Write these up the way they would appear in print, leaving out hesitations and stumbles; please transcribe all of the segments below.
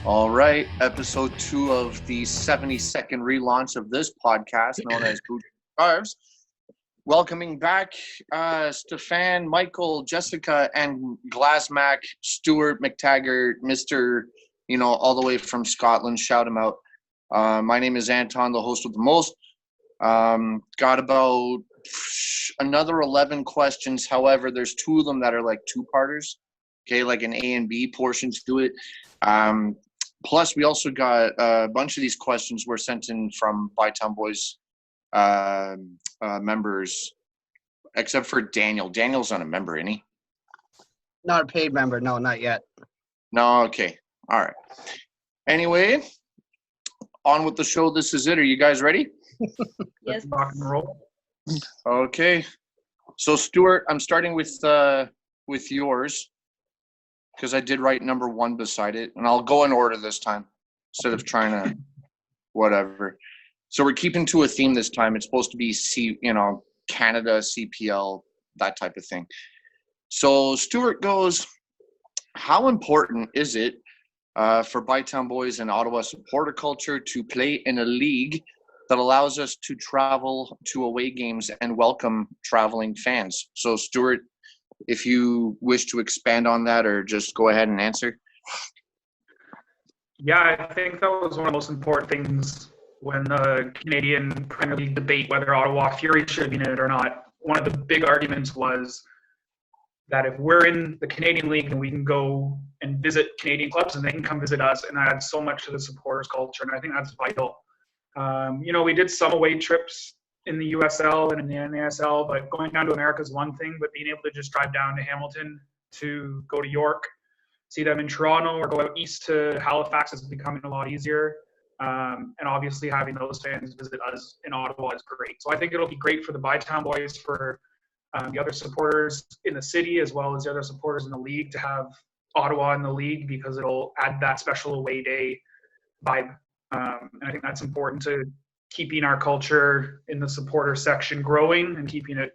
All right, episode 2 of the 72nd relaunch of this podcast known as Boots and Scarves. Welcoming back Stefan, Michael, Jessica, and Glassmack, Stuart McTaggart, Mr. All the way from Scotland. Shout him out. My name is Anton, the host with the most. Got about another 11 questions. However, there's 2 of them that are like two-parters. Okay, like an A and B portions to it. Plus, we also got a bunch of these questions were sent in from Bytown Boys members, except for Daniel. Daniel's not a member, isn't he? Not a paid member. No, not yet. No, okay. All right. Anyway, on with the show. This is it. Are you guys ready? Yes. Rock and roll. Okay. So, Stuart, I'm starting with yours, because I did write number 1 beside it, and I'll go in order this time instead of trying to whatever. So we're keeping to a theme this time. It's supposed to be Canada, CPL, that type of thing. So Stuart goes, how important is it for Bytown Boys and Ottawa supporter culture to play in a league that allows us to travel to away games and welcome traveling fans? So Stuart, if you wish to expand on that or just go ahead and answer. Yeah, I think that was one of the most important things when the Canadian Premier League debate whether Ottawa Fury should be in it or not. One of the big arguments was that if we're in the Canadian League, then we can go and visit Canadian clubs and they can come visit us, and that adds so much to the supporters culture, and I think that's vital. We did some away trips in the USL and in the NASL, but going down to America is one thing, but being able to just drive down to Hamilton to go to York, see them in Toronto, or go out east to Halifax is becoming a lot easier. And obviously having those fans visit us in Ottawa is great. So I think it'll be great for the Bytown Boys, for the other supporters in the city, as well as the other supporters in the league, to have Ottawa in the league, because it'll add that special away day vibe. And I think that's important to keeping our culture in the supporter section growing and keeping it,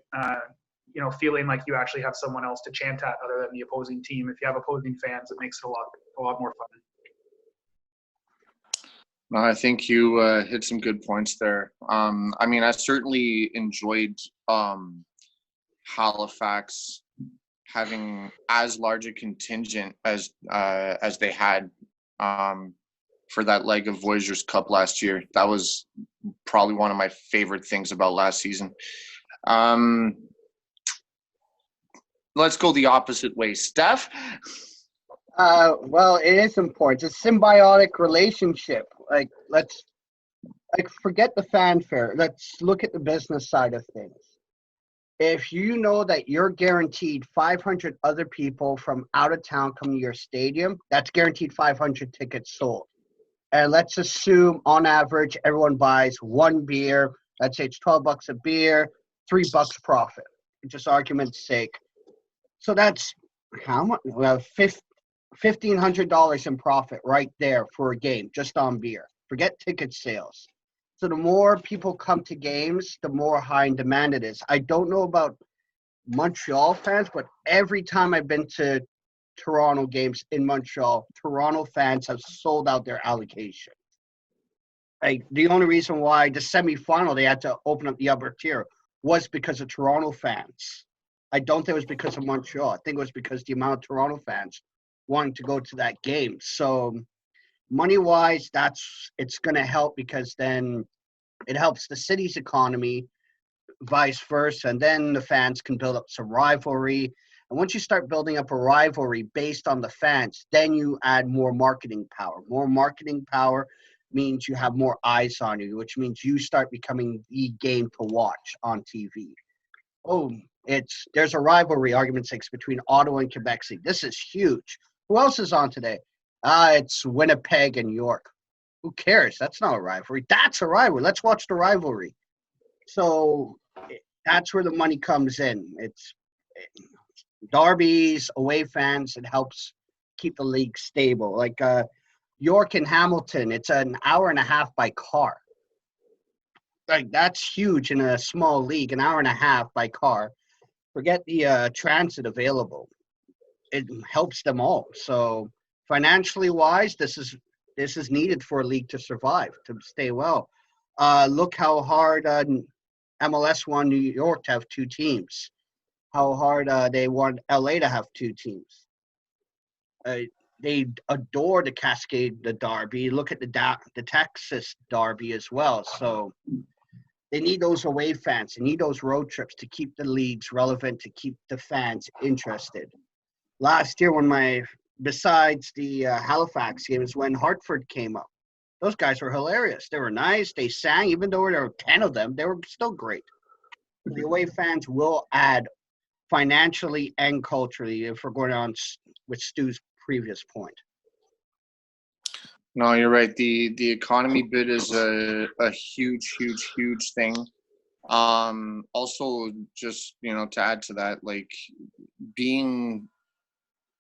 feeling like you actually have someone else to chant at other than the opposing team. If you have opposing fans, it makes it a lot more fun. I think you hit some good points there. I certainly enjoyed Halifax having as large a contingent as they had for that leg of Voyagers Cup last year. That was probably one of my favorite things about last season. Let's go the opposite way. Steph? Well, it is important. It's a symbiotic relationship. Forget the fanfare. Let's look at the business side of things. If you know that you're guaranteed 500 other people from out of town coming to your stadium, that's guaranteed 500 tickets sold. And let's assume, on average, everyone buys 1 beer. Let's say it's $12 a beer, $3 profit, just argument's sake. So that's how much? Well, $1,500 in profit right there for a game, just on beer. Forget ticket sales. So the more people come to games, the more high in demand it is. I don't know about Montreal fans, but every time I've been to Toronto games in Montreal, Toronto fans have sold out their allocation. The only reason why the semifinal they had to open up the upper tier was because of Toronto fans. I don't think it was because of Montreal. I think it was because the amount of Toronto fans wanting to go to that game. So money-wise, it's going to help, because then it helps the city's economy, vice versa, and then the fans can build up some rivalry. And once you start building up a rivalry based on the fans, then you add more marketing power. More marketing power means you have more eyes on you, which means you start becoming the game to watch on TV. There's a rivalry, argument sake, between Ottawa and Quebec City. This is huge. Who else is on today? It's Winnipeg and York. Who cares? That's not a rivalry. That's a rivalry. Let's watch the rivalry. So that's where the money comes in. It's derbies, away fans. It helps keep the league stable. York and Hamilton, it's an hour and a half by car. That's huge in a small league, an hour and a half by car. Forget the transit available. It helps them all. So financially wise, this is This is needed for a league to survive, to stay well. Look how hard MLS won New York to have two teams. How hard they want LA to have two teams. They adore the Cascade, the Derby. Look at the Texas Derby as well. So they need those away fans. They need those road trips to keep the leagues relevant, to keep the fans interested. Last year, besides the Halifax games, when Hartford came up, those guys were hilarious. They were nice. They sang, even though there were 10 of them, they were still great. The away fans will add financially and culturally, if we're going on with Stu's previous point. No, you're right. The economy bit is a huge thing. Also, just to add to that, like being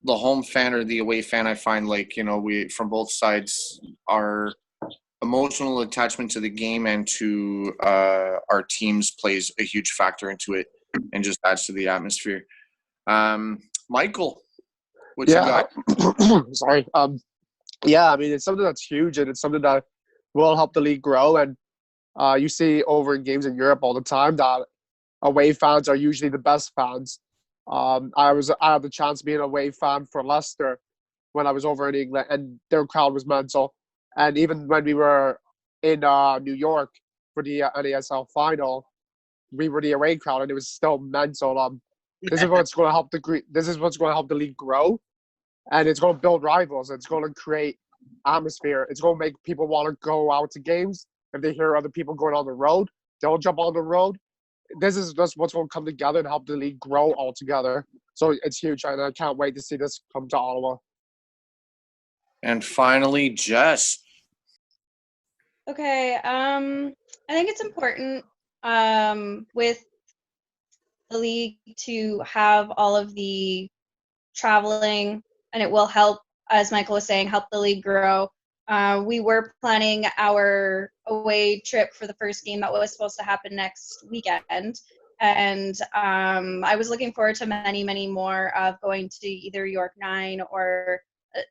the home fan or the away fan, I find we from both sides, our emotional attachment to the game and to our teams plays a huge factor into it and just adds to the atmosphere. Michael, what you got? Sorry. Yeah, I mean, it's something that's huge, and it's something that will help the league grow. And you see over in games in Europe all the time that away fans are usually the best fans. I had the chance to be an away fan for Leicester when I was over in England, and their crowd was mental. And even when we were in New York for the NASL final, we were the away crowd, and it was still mental. This is what's going to help the league grow. And it's going to build rivals. It's going to create atmosphere. It's going to make people want to go out to games. If they hear other people going on the road, they'll jump on the road. This is just what's going to come together and help the league grow all together. So it's huge, and I can't wait to see this come to Ottawa. And finally, Jess. Okay, I think it's important with the league to have all of the traveling, and it will help, as Michael was saying, help the league grow. We were planning our away trip for the first game that was supposed to happen next weekend. And I was looking forward to many more of going to either York 9 or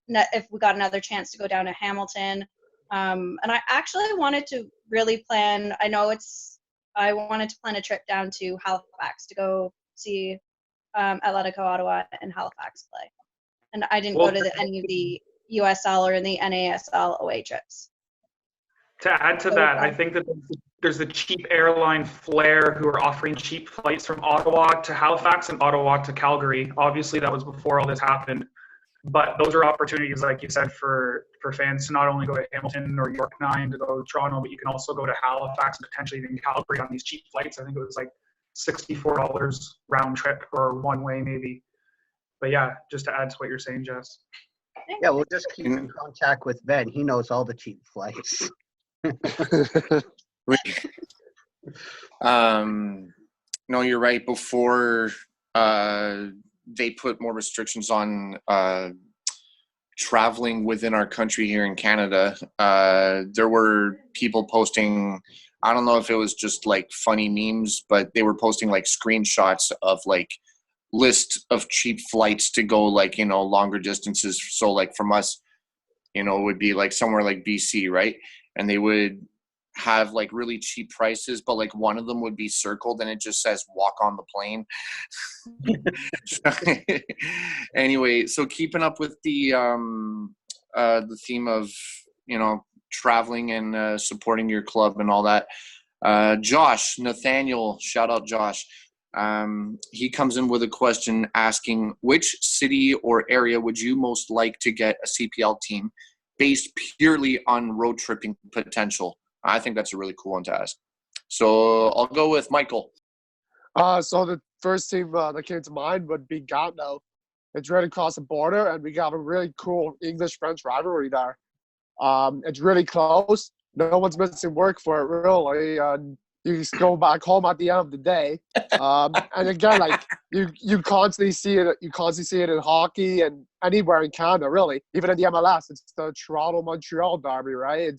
if we got another chance to go down to Hamilton. And I actually wanted to really plan, I wanted to plan a trip down to Halifax to go see Atletico Ottawa and Halifax play. And I didn't go to any of the USL or the NASL away trips. To add to that, I think that there's the cheap airline Flair who are offering cheap flights from Ottawa to Halifax and Ottawa to Calgary. Obviously, that was before all this happened. But those are opportunities, like you said, for fans to not only go to Hamilton or York 9 to go to Toronto, but you can also go to Halifax and potentially even Calgary on these cheap flights. I think it was like $64 round trip or one way maybe. But yeah, just to add to what you're saying, Jess. Yeah, we'll just keep in contact with Ben. He knows all the cheap flights. No, you're right. Before they put more restrictions on traveling within our country here in Canada, there were people posting, I don't know if it was just like funny memes, but they were posting like screenshots of like list of cheap flights to go longer distances. So like from us, it would be like somewhere like BC, right? And they would have like really cheap prices, but like one of them would be circled and it just says walk on the plane. Anyway, so keeping up with the theme of traveling and supporting your club and all that, Nathaniel, shout out Josh. He comes in with a question asking, which city or area would you most like to get a CPL team based purely on road tripping potential? I think that's a really cool one to ask. So I'll go with Michael. So the first team that came to mind would be Gatineau. It's right across the border, and we got a really cool English-French rivalry there. It's really close. No one's missing work for it, really. You just go back home at the end of the day. And again, like you constantly see it. You constantly see it in hockey and anywhere in Canada, really. Even in the MLS, it's the Toronto-Montreal derby, right?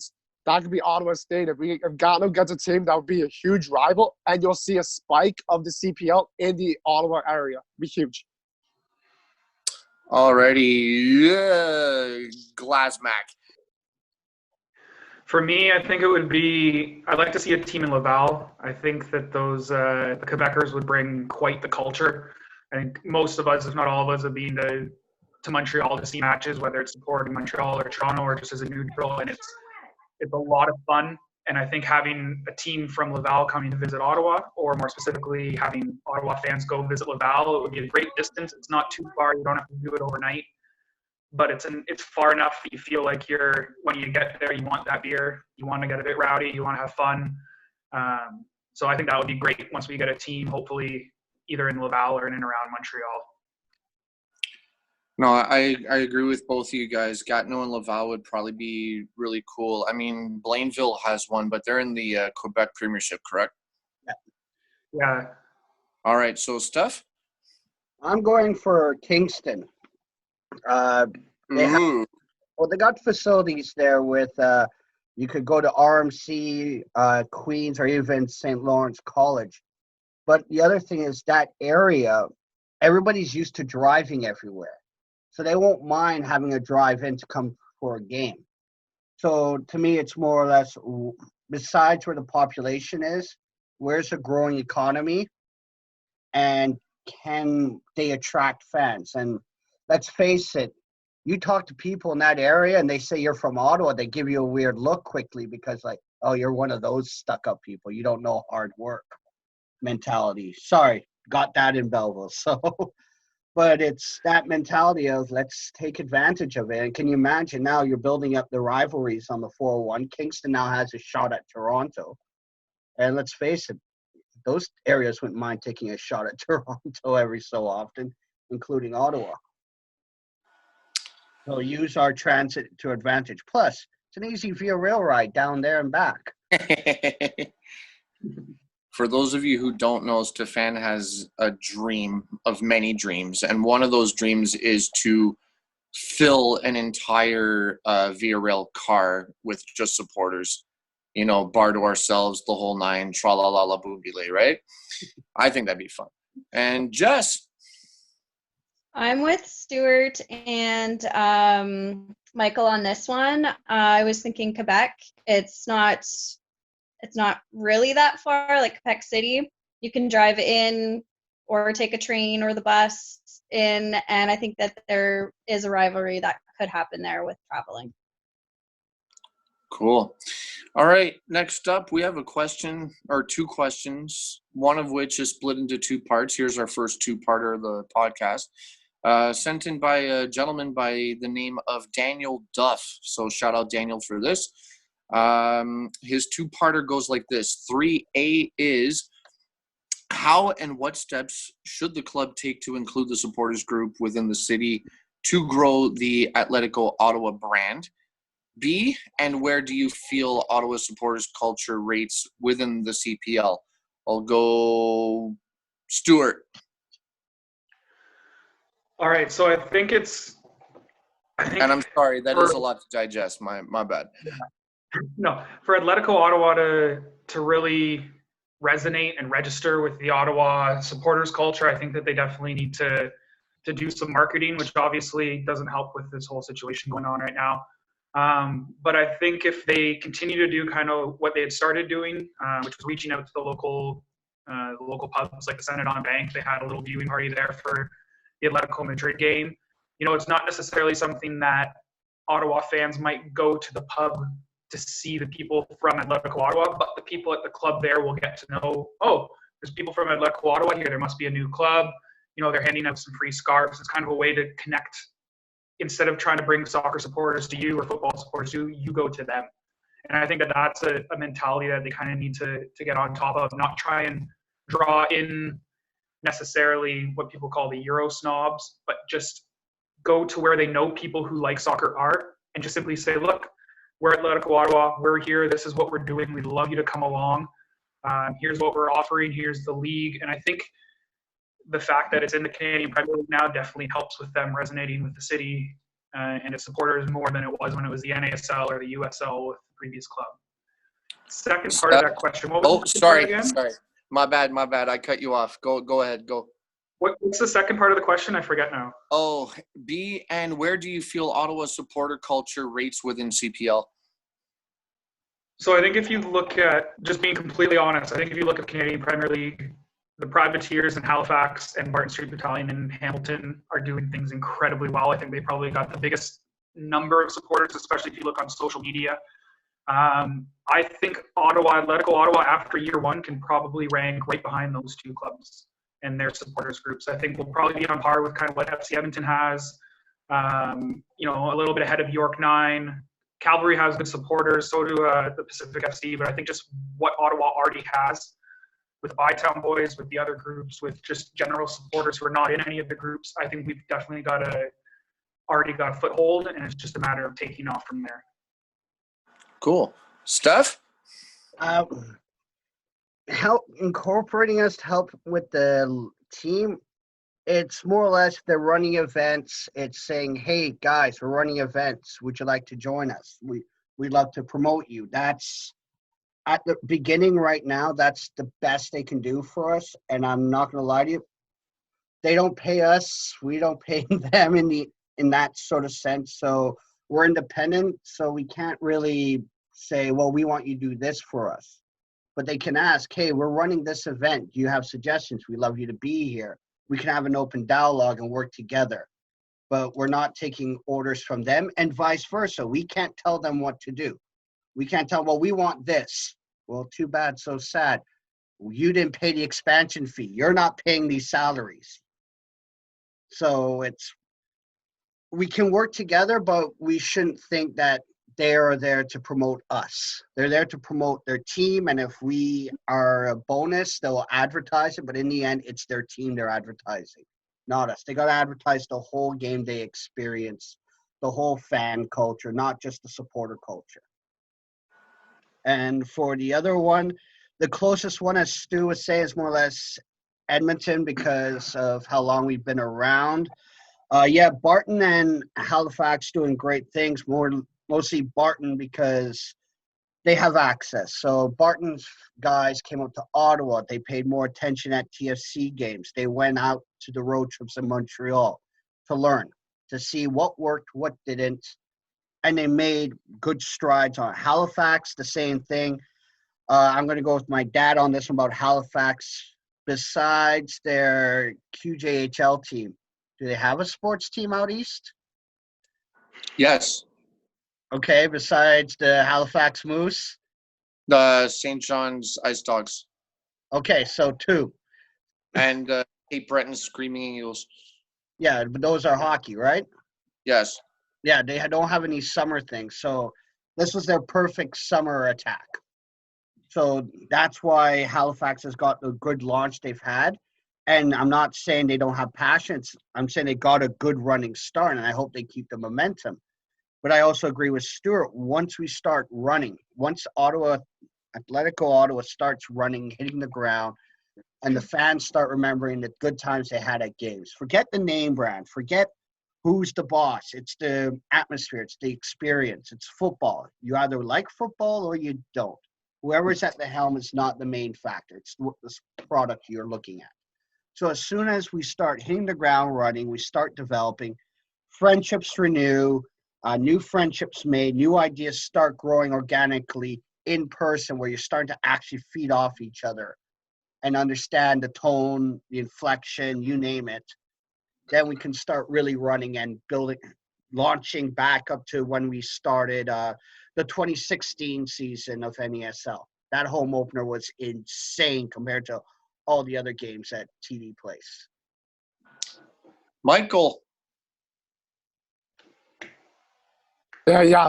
That could be Ottawa State. If Gatineau gets a team, that would be a huge rival, and you'll see a spike of the CPL in the Ottawa area. It'd be huge. Alrighty, Glasmack. For me, I think it would be, I'd like to see a team in Laval. I think that the Quebecers would bring quite the culture. I think most of us, if not all of us, have been to Montreal to see matches, whether it's supporting Montreal or Toronto or just as a neutral, and it's a lot of fun. And I think having a team from Laval coming to visit Ottawa, or more specifically having Ottawa fans go visit Laval, it would be a great distance. It's not too far. You don't have to do it overnight, but it's far enough that you feel like when you get there, you want that beer, you want to get a bit rowdy, you want to have fun. So I think that would be great once we get a team, hopefully either in Laval or in and around Montreal. No, I agree with both of you guys. Gatineau and Laval would probably be really cool. I mean, Blainville has one, but they're in the Quebec Premiership, correct? Yeah. All right, so Steph? I'm going for Kingston. They got facilities there with you could go to RMC, Queens, or even St. Lawrence College. But the other thing is that area, everybody's used to driving everywhere. So they won't mind having a drive-in to come for a game. So to me, it's more or less, besides where the population is, where's a growing economy, and can they attract fans? And let's face it, you talk to people in that area and they say you're from Ottawa, they give you a weird look quickly because, like, oh, you're one of those stuck-up people. You don't know hard work mentality. Sorry, got that in Belleville. So, but it's that mentality of let's take advantage of it. And can you imagine now you're building up the rivalries on the 401? Kingston now has a shot at Toronto. And let's face it, those areas wouldn't mind taking a shot at Toronto every so often, including Ottawa. So use our transit to advantage. Plus, it's an easy via rail ride down there and back. For those of you who don't know, Stefan has a dream of many dreams, and one of those dreams is to fill an entire Via Rail car with just supporters. You know, bar to ourselves, the whole nine, tra-la-la-la boom-belay, right? I think that'd be fun. And Jess? I'm with Stuart and Michael on this one. I was thinking Quebec. It's not really that far, like Quebec City. You can drive in or take a train or the bus in, and I think that there is a rivalry that could happen there with traveling. Cool. All right, next up, we have a question, or two questions, one of which is split into two parts. Here's our first two-parter of the podcast. Sent in by a gentleman by the name of Daniel Duff. So shout out Daniel for this. His two-parter goes like this. 3A is, how and what steps should the club take to include the supporters group within the city to grow the Atletico Ottawa brand? B, and where do you feel Ottawa supporters culture rates within the CPL? I'll go Stuart. All right, so I think And I'm sorry, that is a lot to digest. My bad. No, for Atletico Ottawa to really resonate and register with the Ottawa supporters culture, I think that they definitely need to do some marketing, which obviously doesn't help with this whole situation going on right now. But I think if they continue to do kind of what they had started doing, which was reaching out to the local pubs like the Senate on Bank, they had a little viewing party there for the Atletico Madrid game. You know, it's not necessarily something that Ottawa fans might go to the pub to see the people from Atletico Ottawa, but the people at the club there will get to know, oh, there's people from Atletico Ottawa here. There must be a new club. You know, they're handing out some free scarves. It's kind of a way to connect. Instead of trying to bring soccer supporters to you or football supporters to you, you go to them. And I think that that's a mentality that they kind of need to get on top of, not try and draw in necessarily what people call the Euro snobs, but just go to where they know people who like soccer are and just simply say, look, we're at Atletico Ottawa, we're here, this is what we're doing, we'd love you to come along. Here's what we're offering, here's the league. And I think the fact that it's in the Canadian Premier League now definitely helps with them resonating with the city and its supporters more than it was when it was the NASL or the USL with the previous club. Second part of that question. What was the sorry. again? Sorry. My bad. I cut you off. Go ahead. Go. What's the second part of the question? I forget now. Oh, B, and where do you feel Ottawa supporter culture rates within CPL? So I think if you look at, just being completely honest, I think if you look at Canadian Premier League, the Privateers in Halifax and Barton Street Battalion in Hamilton are doing things incredibly well. I think they probably got the biggest number of supporters, especially if you look on social media. I think Atletico Ottawa, after year one, can probably rank right behind those two clubs and their supporters groups. I think we'll probably be on par with kind of what FC Edmonton has, a little bit ahead of York 9. Calgary has good supporters, so do the Pacific FC, but I think just what Ottawa already has with Bytown Boys, with the other groups, with just general supporters who are not in any of the groups, I think we've definitely already got a foothold, and it's just a matter of taking off from there. Cool. Steph? Incorporating us to help with the team, it's more or less they're running events. It's saying, hey, guys, we're running events. Would you like to join us? We'd love to promote you. That's at the beginning right now. That's the best they can do for us. And I'm not going to lie to you. They don't pay us. We don't pay them in that sort of sense. So we're independent. So we can't really say, well, we want you to do this for us. But they can ask, hey, we're running this event. Do you have suggestions? We'd love you to be here. We can have an open dialogue and work together. But we're not taking orders from them, and vice versa. We can't tell them what to do. We can't tell them, well, we want this. Well, too bad, so sad. You didn't pay the expansion fee. You're not paying these salaries. So we can work together, but we shouldn't think that they are there to promote us. They're there to promote their team, and if we are a bonus, they'll advertise it, but in the end, it's their team they're advertising, not us. They got to advertise the whole game day experience, the whole fan culture, not just the supporter culture. And for the other one, the closest one, as Stu was saying, is more or less Edmonton because of how long we've been around. Barton and Halifax doing great things, mostly Barton because they have access. So Barton's guys came up to Ottawa. They paid more attention at TFC games. They went out to the road trips in Montreal to learn, to see what worked, what didn't, and they made good strides on it. Halifax, the same thing. I'm going to go with my dad on this one about Halifax. Besides their QJHL team, do they have a sports team out east? Yes. Okay, besides the Halifax Moose? The St. John's Ice Dogs. Okay, so 2. And Cape Breton Screaming Eagles. Yeah, but those are hockey, right? Yes. Yeah, they don't have any summer things. So this was their perfect summer attack. So that's why Halifax has got the good launch they've had. And I'm not saying they don't have passion. I'm saying they got a good running start, and I hope they keep the momentum. But I also agree with Stuart. Once we start running, once Atletico Ottawa starts running, hitting the ground, and the fans start remembering the good times they had at games, forget the name brand, forget who's the boss. It's the atmosphere. It's the experience. It's football. You either like football or you don't. Whoever's at the helm is not the main factor. It's this product you're looking at. So as soon as we start hitting the ground running, we start developing, friendships renew, new friendships made, new ideas start growing organically in person where you're starting to actually feed off each other and understand the tone, the inflection, you name it. Then we can start really running and building, launching back up to when we started the 2016 season of NESL. That home opener was insane compared to all the other games at TD Place. Michael.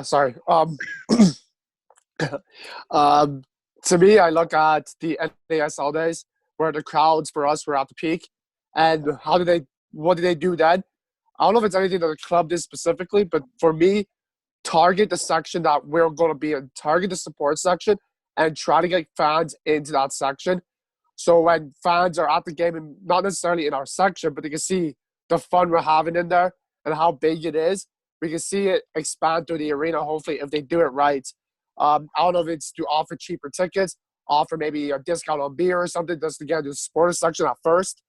Sorry. To me, I look at the NASL days where the crowds for us were at the peak, and what did they do then? I don't know if it's anything that the club did specifically, but for me, target the section that we're going to be in, target the support section, and try to get fans into that section. So when fans are at the game, and not necessarily in our section, but they can see the fun we're having in there and how big it is, we can see it expand through the arena, hopefully, if they do it right. I don't know if it's to offer cheaper tickets, offer maybe a discount on beer or something just to get into the supporter section at first.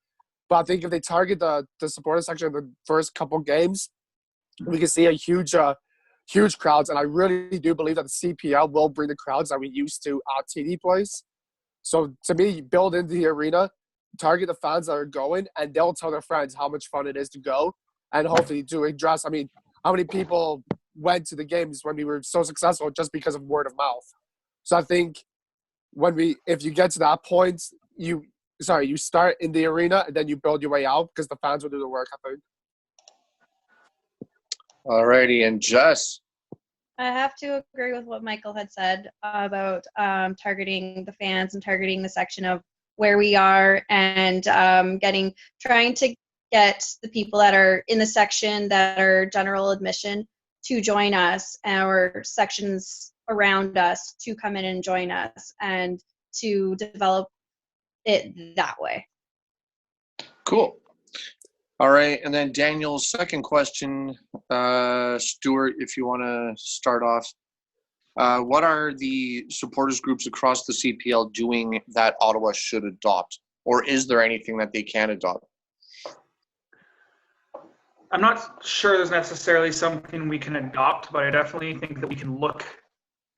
But I think if they target the supporter section in the first couple games, we can see a huge huge crowds, and I really do believe that the CPL will bring the crowds that we used to at TD Place. So to me, build into the arena, target the fans that are going, and they'll tell their friends how much fun it is to go, and hopefully to address. I mean, how many people went to the games when we were so successful just because of word of mouth? So I think if you get to that point, you start in the arena and then you build your way out because the fans will do the work, I think. Alrighty, and Jess. I have to agree with what Michael had said about targeting the fans and targeting the section of where we are, and trying to get the people that are in the section that are general admission to join us, our sections around us to come in and join us, and to develop it that way. Cool. All right, and then Daniel's second question, Stuart, if you want to start off. What are the supporters groups across the CPL doing that Ottawa should adopt? Or is there anything that they can adopt? I'm not sure there's necessarily something we can adopt, but I definitely think that we can look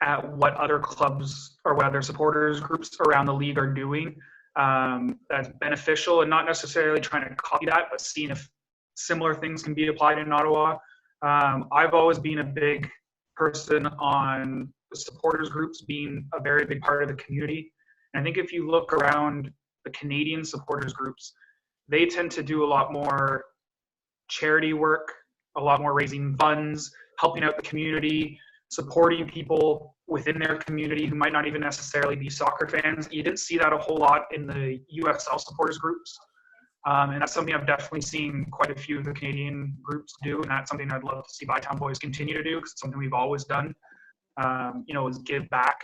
at what other clubs or what other supporters groups around the league are doing that's beneficial, and not necessarily trying to copy that, but seeing if similar things can be applied in Ottawa. I've always been a big person on the supporters groups being a very big part of the community. And I think if you look around the Canadian supporters groups, they tend to do a lot more charity work, a lot more raising funds, helping out the community, supporting people within their community who might not even necessarily be soccer fans. You didn't see that a whole lot in the USL supporters groups. And that's something I've definitely seen quite a few of the Canadian groups do, and that's something I'd love to see Bytown Boys continue to do, because it's something we've always done. Is give back.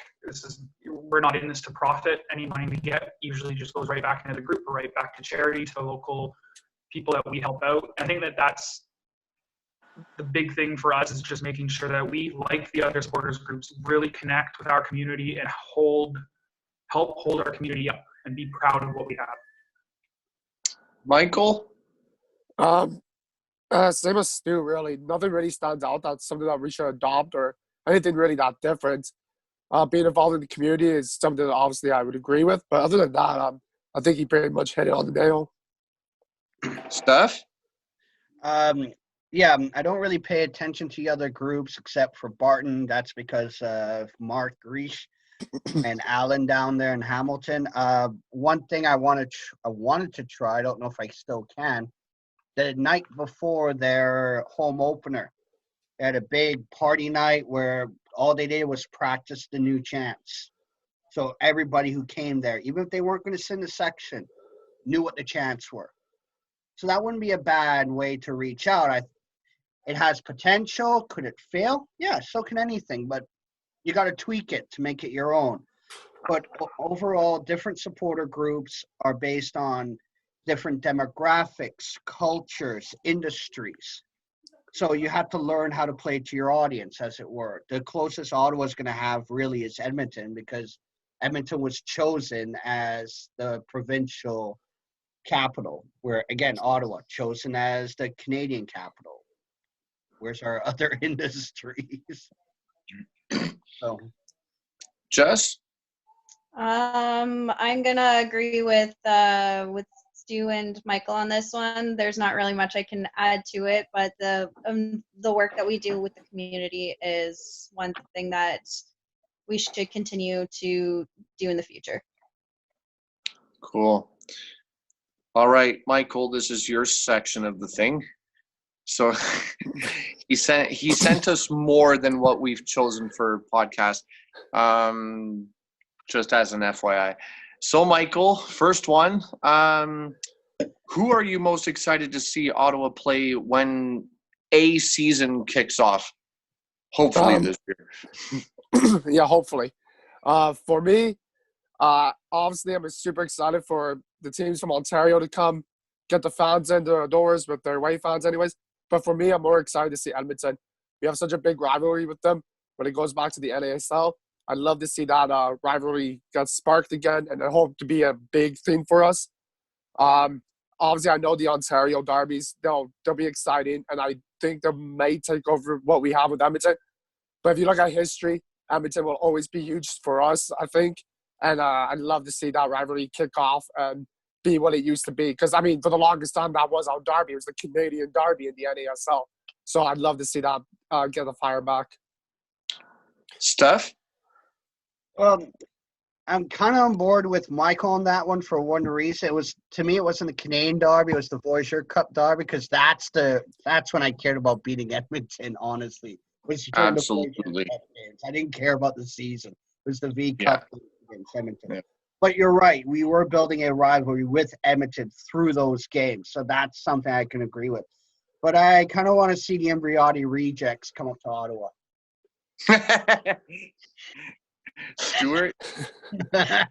We're not in this to profit. Any money we get usually just goes right back into the group, or right back to charity, to the local people that we help out. I think that that's the big thing for us, is just making sure that we, like the other supporters groups, really connect with our community and help hold our community up and be proud of what we have. Michael? Same as Stu, really. Nothing really stands out that's something that we should adopt or anything really that different. Being involved in the community is something that obviously I would agree with. But other than that, I think he pretty much hit it on the nail. Steph? Yeah, I don't really pay attention to the other groups except for Barton. That's because of Mark Reish and Alan down there in Hamilton. One thing I wanted to try, I don't know if I still can, the night before their home opener, they had a big party night where all they did was practice the new chants. So everybody who came there, even if they weren't going to sing the section, knew what the chants were. So that wouldn't be a bad way to reach out. It has potential. Could it fail? Yeah, so can anything. But you got to tweak it to make it your own. But overall, different supporter groups are based on different demographics, cultures, industries. So you have to learn how to play to your audience, as it were. The closest Ottawa's going to have really is Edmonton, because Edmonton was chosen as the provincial capital, where, again, Ottawa, chosen as the Canadian capital. Where's our other industries? So, Jess? I'm gonna agree with Stu and Michael on this one. There's not really much I can add to it, but the work that we do with the community is one thing that we should continue to do in the future. Cool. All right, Michael, this is your section of the thing. So he sent us more than what we've chosen for podcast, just as an FYI. So, Michael, first one, who are you most excited to see Ottawa play when a season kicks off? Hopefully this year. Yeah, hopefully. For me, obviously, I'm super excited for the teams from Ontario to come, get the fans in the doors with their away fans anyways. But for me, I'm more excited to see Edmonton. We have such a big rivalry with them when it goes back to the NASL. I'd love to see that rivalry get sparked again, and I hope to be a big thing for us. Obviously, I know the Ontario derbies, they'll be exciting, and I think they may take over what we have with Edmonton. But if you look at history, Edmonton will always be huge for us, I think. And I'd love to see that rivalry kick off and be what it used to be. Because, I mean, for the longest time, that was our derby. It was the Canadian derby in the NASL. So I'd love to see that get the fire back. Steph? I'm kind of on board with Michael on that one for one reason. To me, it wasn't the Canadian derby. It was the Voyagers Cup derby because that's when I cared about beating Edmonton, honestly. Absolutely. I didn't care about the season. It was the V Cup against Edmonton. Yeah. But you're right. We were building a rivalry with Edmonton through those games. So that's something I can agree with. But I kind of want to see the Embriotti rejects come up to Ottawa. Stuart? Yeah,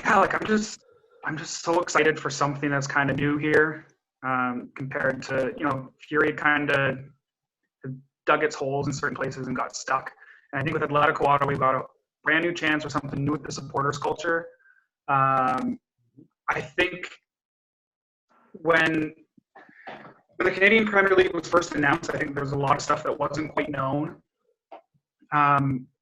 like I'm just so excited for something that's kind of new here, compared to, Fury kind of dug its holes in certain places and got stuck. And I think with Atletico Ottawa, we've got a brand new chance for something new with the supporters culture. I think when the Canadian Premier League was first announced, I think there was a lot of stuff that wasn't quite known.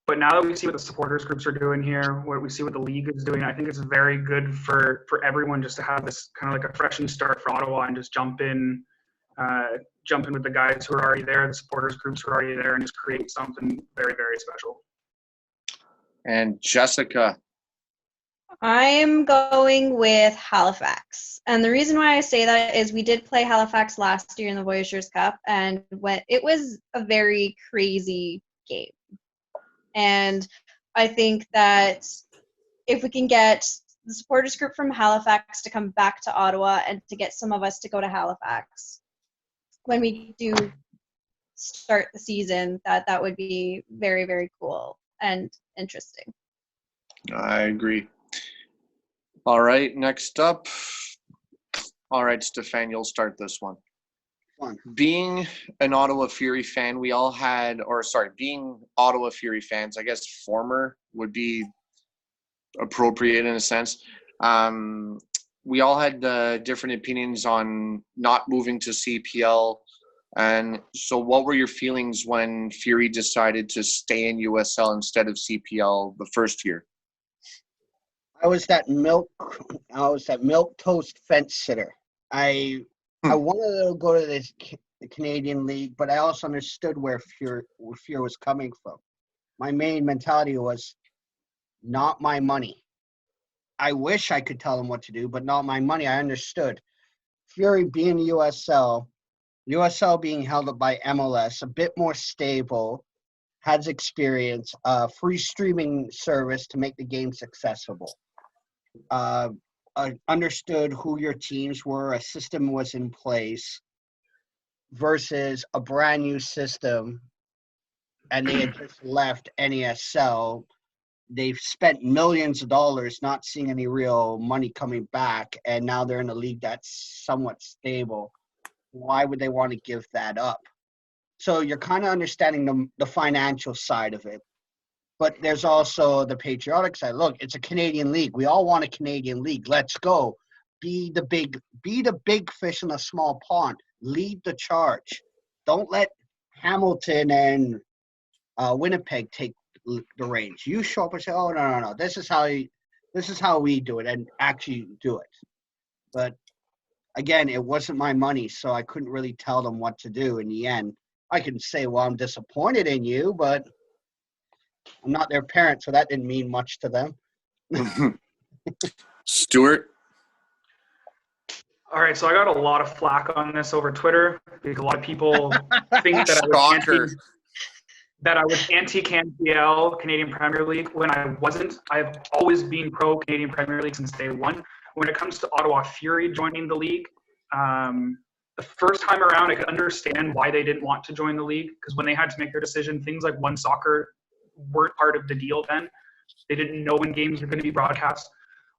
But now that we see what the supporters groups are doing here, what we see what the league is doing, I think it's very good for everyone just to have this kind of like a fresh new start for Ottawa and just jump in with the guys who are already there, the supporters groups who are already there, and just create something very, very special. And Jessica? I'm going with Halifax. And the reason why I say that is we did play Halifax last year in the Voyagers Cup, and it was a very crazy game. And I think that if we can get the supporters group from Halifax to come back to Ottawa and to get some of us to go to Halifax when we do start the season, that would be very, very cool and interesting. I agree. All right, next up. All right, Stefan, you'll start this one. Being an Ottawa Fury fan, being Ottawa Fury fans, I guess former would be appropriate in a sense. We all had different opinions on not moving to CPL. And so what were your feelings when Fury decided to stay in USL instead of CPL the first year? I was that milk toast fence sitter. I wanted to go to the Canadian League, but I also understood where Fury was coming from. My main mentality was not my money. I wish I could tell them what to do, but not my money. I understood. Fury being USL being held up by MLS, a bit more stable, has experience, free streaming service to make the games accessible. Understood who your teams were, a system was in place versus a brand new system, and they had just left NASL. They've spent millions of dollars not seeing any real money coming back, and now they're in a league that's somewhat stable. Why would they want to give that up? So you're kind of understanding the financial side of it. But there's also the patriotic side. Look, it's a Canadian league. We all want a Canadian league. Let's go. Be the big fish in a small pond. Lead the charge. Don't let Hamilton and Winnipeg take the reins. You show up and say, "Oh no. This is how we do it," and actually do it. But again, it wasn't my money, so I couldn't really tell them what to do. In the end, I can say, "Well, I'm disappointed in you," but I'm not their parent, so that didn't mean much to them. Stuart? All right, so I got a lot of flack on this over Twitter because a lot of people think that I was anti-CanPL, Canadian Premier League, when I wasn't. I've always been pro-Canadian Premier League since day one. When it comes to Ottawa Fury joining the league, the first time around, I could understand why they didn't want to join the league, because when they had to make their decision, things like One Soccer weren't part of the deal then. They didn't know when games were going to be broadcast.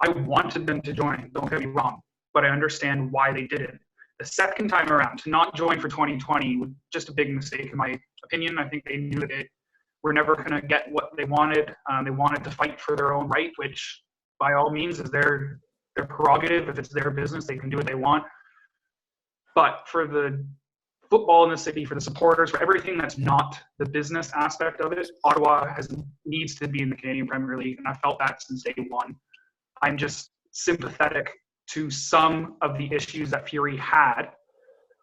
I wanted them to join, don't get me wrong, but I understand why they didn't. The second time around, to not join for 2020 was just a big mistake in my opinion. I think they knew that they were never going to get what they wanted. They wanted to fight for their own right, which by all means is their prerogative. If it's their business, they can do what they want. But for the football in the city, for the supporters, for everything that's not the business aspect of it, Ottawa needs to be in the Canadian Premier League, and I felt that since day one. I'm just sympathetic to some of the issues that Fury had,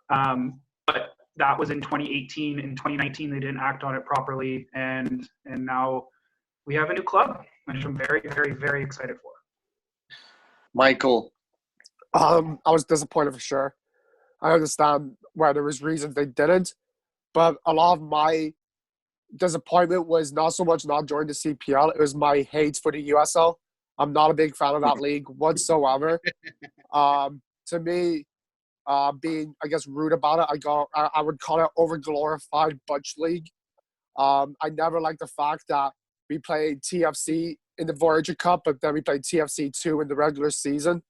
but that was in 2018. In 2019, they didn't act on it properly, and now we have a new club, which I'm very, very, very excited for. Michael. I was disappointed for sure. I understand why there was reasons they didn't, but a lot of my disappointment was not so much not joining the CPL. It was my hate for the USL. I'm not a big fan of that league whatsoever. To me, being, I guess, rude about it, I would call it over-glorified Butch League. I never liked the fact that we played TFC in the Voyagers Cup, but then we played TFC 2 in the regular season.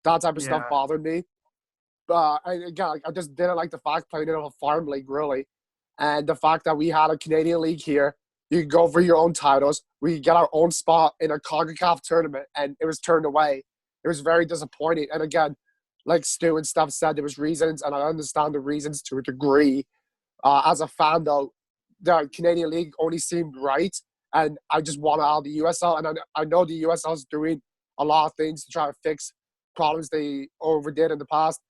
That type of stuff bothered me. I just didn't like the fact playing in a farm league, really. And the fact that we had a Canadian league here, you could go for your own titles. We could get our own spot in a CONCACAF tournament, and it was turned away. It was very disappointing. And again, like Stu and Steph said, there was reasons, and I understand the reasons to a degree. As a fan, though, the Canadian league only seemed right, and I just want out of the USL. And I know the USL is doing a lot of things to try to fix problems they overdid in the past,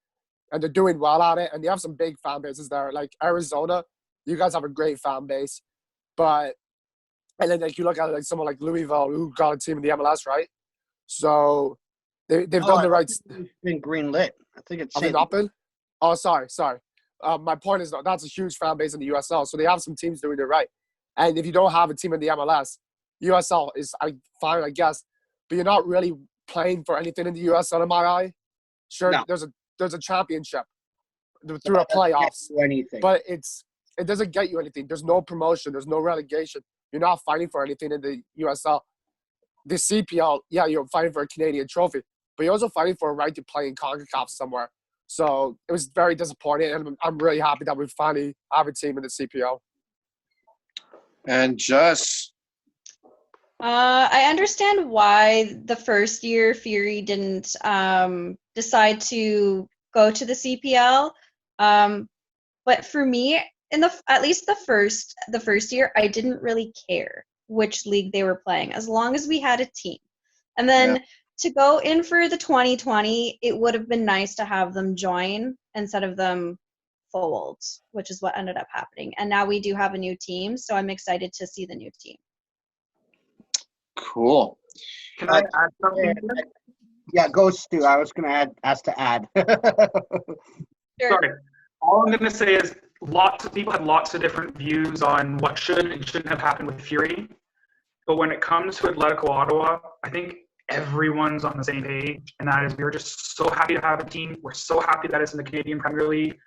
and they're doing well at it. And they have some big fan bases there, like Arizona. You guys have a great fan base, and then like you look at it, like someone like Louisville, who got a team in the MLS, right? So they've done the right. It's been greenlit. I think it's. Have they not been? Oh, sorry. My point is that's a huge fan base in the USL, so they have some teams doing it right. And if you don't have a team in the MLS, USL is fine, I guess, but you're not really playing for anything in the USL in my eye. Sure, no. There's a championship through a playoffs, but it doesn't get you anything. There's no promotion. There's no relegation. You're not fighting for anything in the USL. The CPL, yeah, you're fighting for a Canadian trophy, but you're also fighting for a right to play in CONCACAF somewhere. So it was very disappointing, and I'm really happy that we finally have a team in the CPL. And Jess. I understand why the first year Fury didn't decide to go to the CPL, but for me, at least the first year, I didn't really care which league they were playing as long as we had a team. And then to go in for the 2020, it would have been nice to have them join instead of them fold, which is what ended up happening. And now we do have a new team, so I'm excited to see the new team. Cool. Can I add something? Yeah, go Stu. I was going to ask to add. Sure. Sorry. All I'm going to say is lots of people had lots of different views on what should and shouldn't have happened with Fury. But when it comes to Atletico Ottawa, I think everyone's on the same page, and that is we are just so happy to have a team. We're so happy that it's in the Canadian Premier League,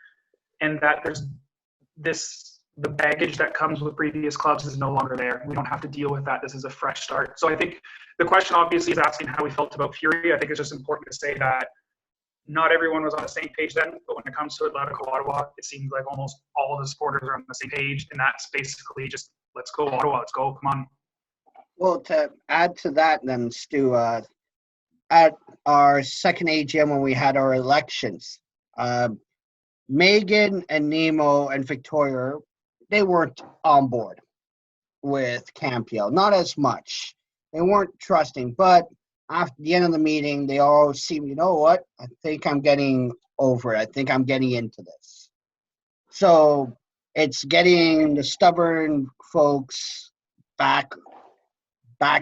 and that there's the baggage that comes with previous clubs is no longer there. We don't have to deal with that. This is a fresh start. So I think the question obviously is asking how we felt about Fury. I think it's just important to say that not everyone was on the same page then, but when it comes to Atletico Ottawa, it seems like almost all the supporters are on the same page, and that's basically just, let's go Ottawa, let's go, come on. Well, to add to that then, Stu, at our second AGM when we had our elections, Megan and Nemo and Victoria, they weren't on board with Campiel. Not as much. They weren't trusting, but after the end of the meeting, they all seemed, you know what? I think I'm getting over it. I think I'm getting into this. So it's getting the stubborn folks back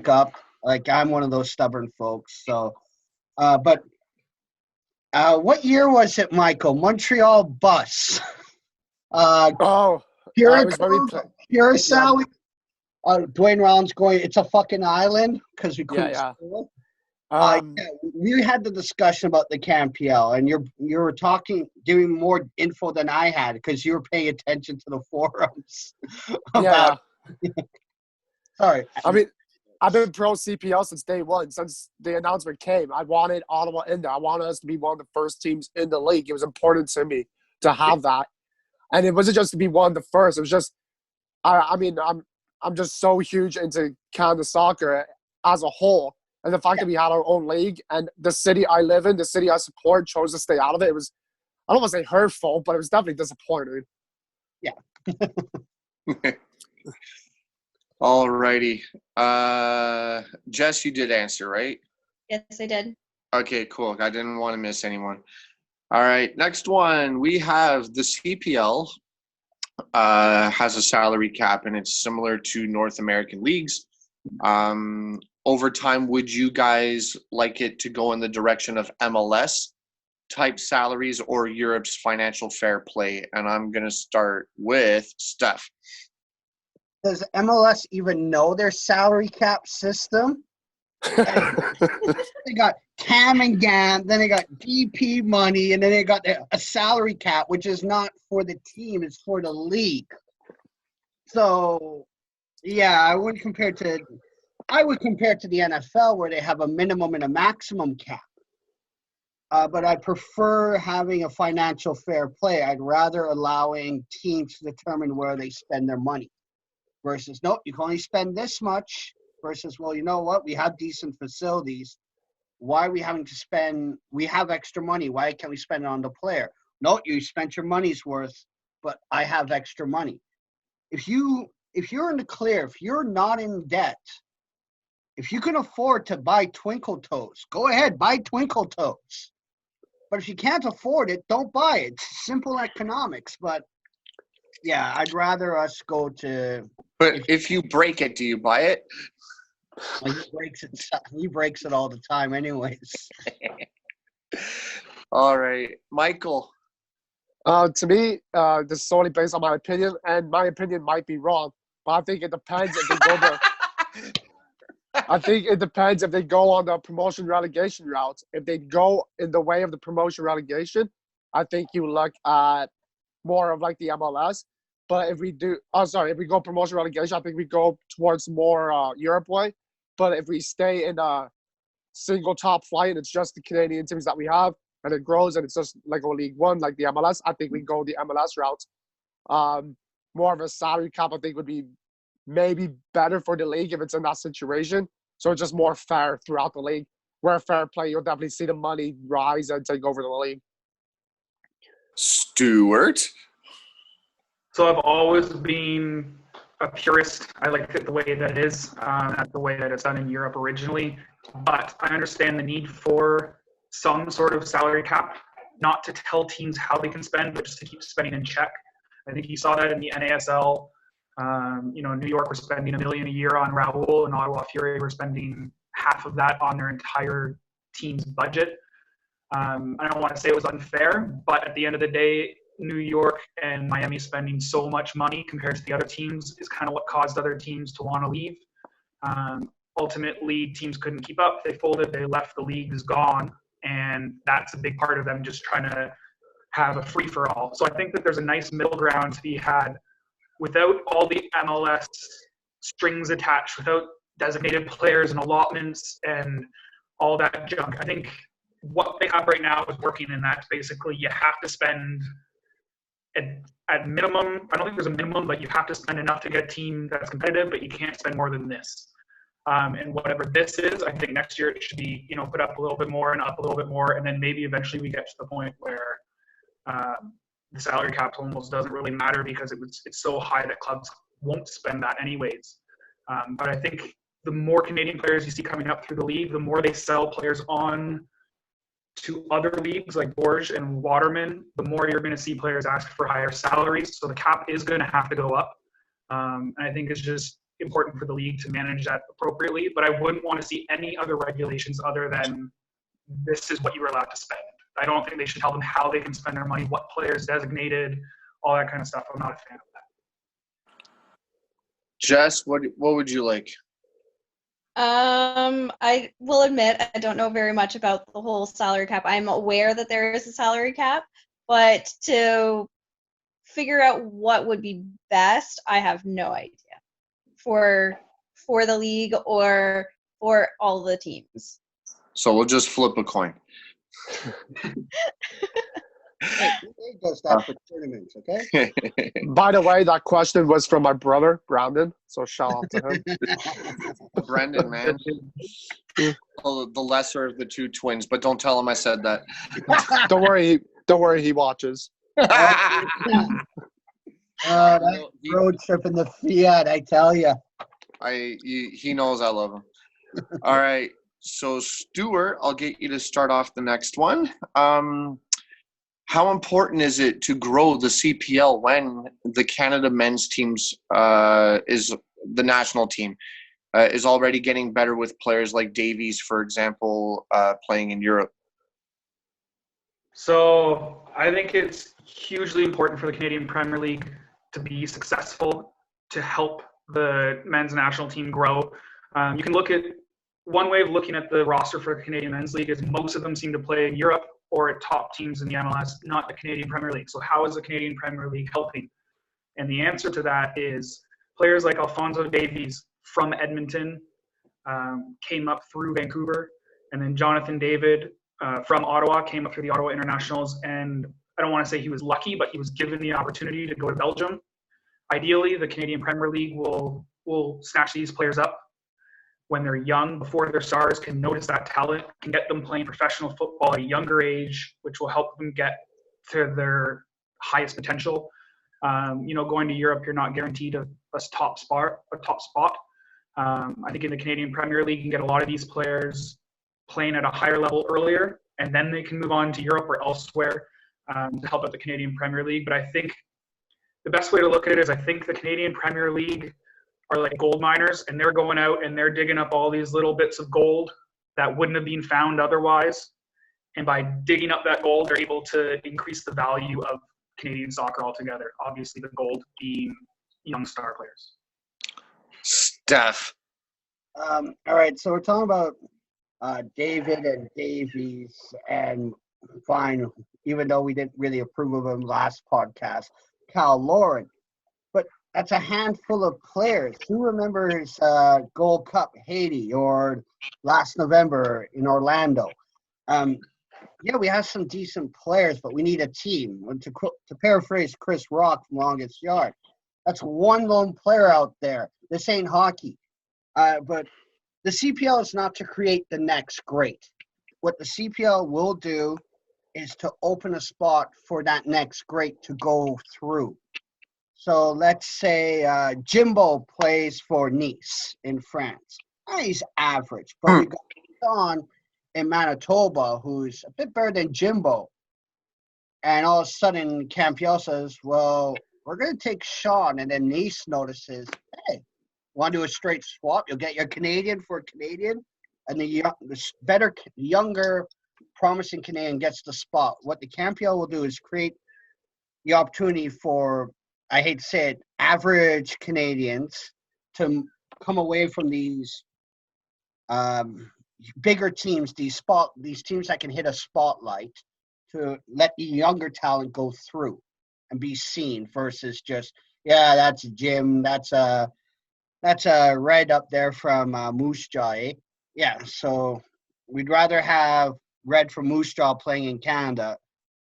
up. Like I'm one of those stubborn folks. So, but what year was it, Michael? Montreal bus. Curacao. Dwayne Rollins going, it's a fucking island because we couldn't. We had the discussion about the Campiel, and you were giving more info than I had because you were paying attention to the forums. Sorry. I mean, I've been pro CPL since day one. Since the announcement came, I wanted Ottawa in there. I wanted us to be one of the first teams in the league. It was important to me to have that, and it wasn't just to be one of the first. It was just, I'm just so huge into Canada soccer as a whole. And the fact that we had our own league and the city I live in, the city I support, chose to stay out of it. I don't want to say hurtful, but it was definitely disappointing. All righty. Jess, you did answer, right? Yes, I did. Okay, cool. I didn't want to miss anyone. All right, next one. We have the CPL has a salary cap, and it's similar to North American leagues. Over time, would you guys like it to go in the direction of MLS type salaries or Europe's financial fair play? And I'm going to start with Steph. Does MLS even know their salary cap system? They got TAM and GAM, then they got DP money, and then they got a salary cap, which is not for the team, it's for the league. So, yeah, I would compare to the NFL where they have a minimum and a maximum cap. But I prefer having a financial fair play. I'd rather allowing teams to determine where they spend their money versus, nope, you can only spend this much versus, well, you know what? We have decent facilities. Why are we having to spend? We have extra money. Why can't we spend it on the player? No, you spent your money's worth, but I have extra money. If you're in the clear, if you're not in debt, if you can afford to buy Twinkle Toes, go ahead, buy Twinkle Toes. But if you can't afford it, don't buy it. It's simple economics. But yeah, I'd rather us go to. But if you break it, do you buy it? Well, he breaks it all the time, anyways. All right, Michael. To me, this is solely based on my opinion, and my opinion might be wrong, but I think it depends if they go I think it depends if they go on the promotion relegation route. If they go in the way of the promotion relegation, I think you look at more of like the MLS. But if we go promotion relegation, I think we go towards more Europe way. But if we stay in a single top flight and it's just the Canadian teams that we have, and it grows and it's just like a League One, like the MLS, I think we go the MLS route. More of a salary cap, I think, would be maybe better for the league if it's in that situation. So it's just more fair throughout the league. Where fair play, you'll definitely see the money rise and take over the league. Stuart. So I've always been a purist. I like it the way that it is, not the way that it's done in Europe originally. But I understand the need for some sort of salary cap, not to tell teams how they can spend, but just to keep spending in check. I think you saw that in the NASL. New York was spending $1 million a year on Raul, and Ottawa Fury were spending half of that on their entire team's budget. I don't want to say it was unfair, but at the end of the day, New York and Miami spending so much money compared to the other teams is kind of what caused other teams to want to leave. Ultimately, teams couldn't keep up. They folded. They left. The league is gone, and that's a big part of them just trying to have a free-for-all. So I think that there's a nice middle ground to be had without all the MLS strings attached, without designated players and allotments and all that junk. I think what they have right now is working, and that's basically you have to spend at minimum. I don't think there's a minimum, but you have to spend enough to get a team that's competitive, but you can't spend more than this. And whatever this is, I think next year it should be, put up a little bit more and up a little bit more, and then maybe eventually we get to the point where the salary cap almost doesn't really matter because it's so high that clubs won't spend that anyways. But I think the more Canadian players you see coming up through the league, the more they sell players on to other leagues like Borges and Waterman, the more you're going to see players ask for higher salaries. So the cap is going to have to go up. And I think it's just important for the league to manage that appropriately. But I wouldn't want to see any other regulations other than this is what you're allowed to spend. I don't think they should tell them how they can spend their money, what players designated, all that kind of stuff. I'm not a fan of that. Jess, what would you like? I will admit I don't know very much about the whole salary cap. I'm aware that there is a salary cap, but to figure out what would be best, I have no idea for the league or for all the teams. So we'll just flip a coin. He does that for tournaments, okay? By the way, that question was from my brother, Brandon. So shout out to him. Brendan, man. The lesser of the two twins, but don't tell him I said that. Don't Don't worry, he watches. That road trip in the Fiat, I tell you. He knows I love him. All right. So, Stuart, I'll get you to start off the next one. How important is it to grow the CPL when the Canada men's teams is the national team is already getting better with players like Davies, for example, playing in Europe? So I think it's hugely important for the Canadian Premier League to be successful, to help the men's national team grow. You can look at one way of looking at the roster for the Canadian Men's League is most of them seem to play in Europe or at top teams in the MLS, not the Canadian Premier League. So how is the Canadian Premier League helping? And the answer to that is players like Alphonso Davies from Edmonton came up through Vancouver, and then Jonathan David from Ottawa came up through the Ottawa Internationals. And I don't want to say he was lucky, but he was given the opportunity to go to Belgium. Ideally, the Canadian Premier League will snatch these players up when they're young, before their stars, can notice that talent, can get them playing professional football at a younger age, which will help them get to their highest potential. Going to Europe, you're not guaranteed a top spot. I think in the Canadian Premier League, you can get a lot of these players playing at a higher level earlier, and then they can move on to Europe or elsewhere to help out the Canadian Premier League. But I think the best way to look at it is I think the Canadian Premier League are like gold miners, and they're going out and they're digging up all these little bits of gold that wouldn't have been found otherwise. And by digging up that gold, they're able to increase the value of Canadian soccer altogether. Obviously, the gold being young star players. Steph. All right, so we're talking about David and Davies, and fine, even though we didn't really approve of him last podcast, Cal Lauren. But that's a handful of players. Who remembers Gold Cup Haiti or last November in Orlando? Yeah, we have some decent players, but we need a team. To paraphrase Chris Rock from Longest Yard, that's one lone player out there. This ain't hockey. But the CPL is not to create the next great. What the CPL will do is to open a spot for that next great to go through. So let's say Jimbo plays for Nice in France. He's average, but we got Anton in Manitoba who's a bit better than Jimbo. And all of a sudden, Campiel says, well, we're going to take Sean. And then Nice notices, hey, want to do a straight swap? You'll get your Canadian for a Canadian. And the better, younger, promising Canadian gets the spot. What the Campiel will do is create the opportunity for, I hate to say it, average Canadians to come away from these bigger teams, these teams that can hit a spotlight, to let the younger talent go through and be seen versus just, yeah, that's Jim, that's a Red up there from Moose Jaw, eh? Yeah, so we'd rather have Red from Moose Jaw playing in Canada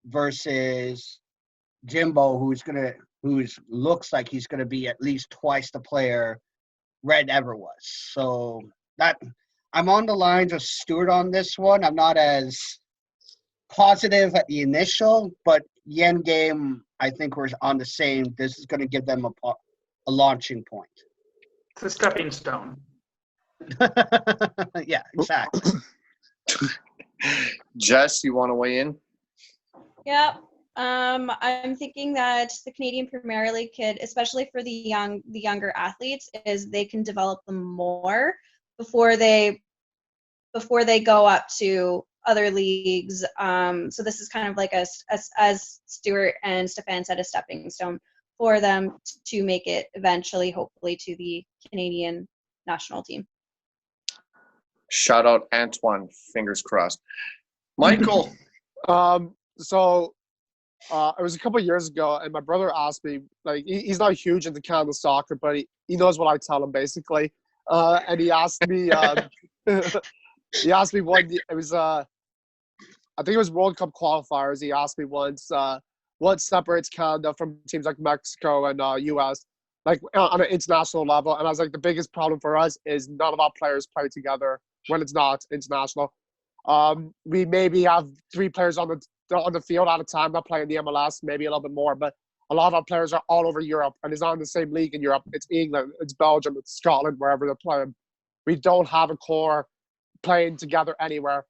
versus Jimbo, who looks like he's gonna be at least twice the player Red ever was. So that I'm on the lines of Stuart on this one. I'm not as positive at the initial, but the end game, I think we're on the same. This is going to give them a launching point. It's a stepping stone. Yeah, exactly. Jess, you want to weigh in? Yeah. I'm thinking that the Canadian Premier League could, especially for the younger athletes, is they can develop them more before they go up to other leagues. So this is kind of like as Stuart and Stefan said, a stepping stone for them to make it eventually, hopefully, to the Canadian national team. Shout out Antoine, fingers crossed. Michael. It was a couple of years ago, and my brother asked me, like, he's not huge into Canada soccer, but he knows what I tell him, basically. And he asked me, he asked me what it was. I think it was World Cup qualifiers. He asked me once, what separates Canada from teams like Mexico and U.S., like on an international level. And I was like, the biggest problem for us is none of our players play together when it's not international. We maybe have 3 players on on the field at a time that play in the MLS, maybe a little bit more, but a lot of our players are all over Europe, and it's not in the same league in Europe. It's England, it's Belgium, it's Scotland, wherever they're playing. We don't have a core playing together anywhere.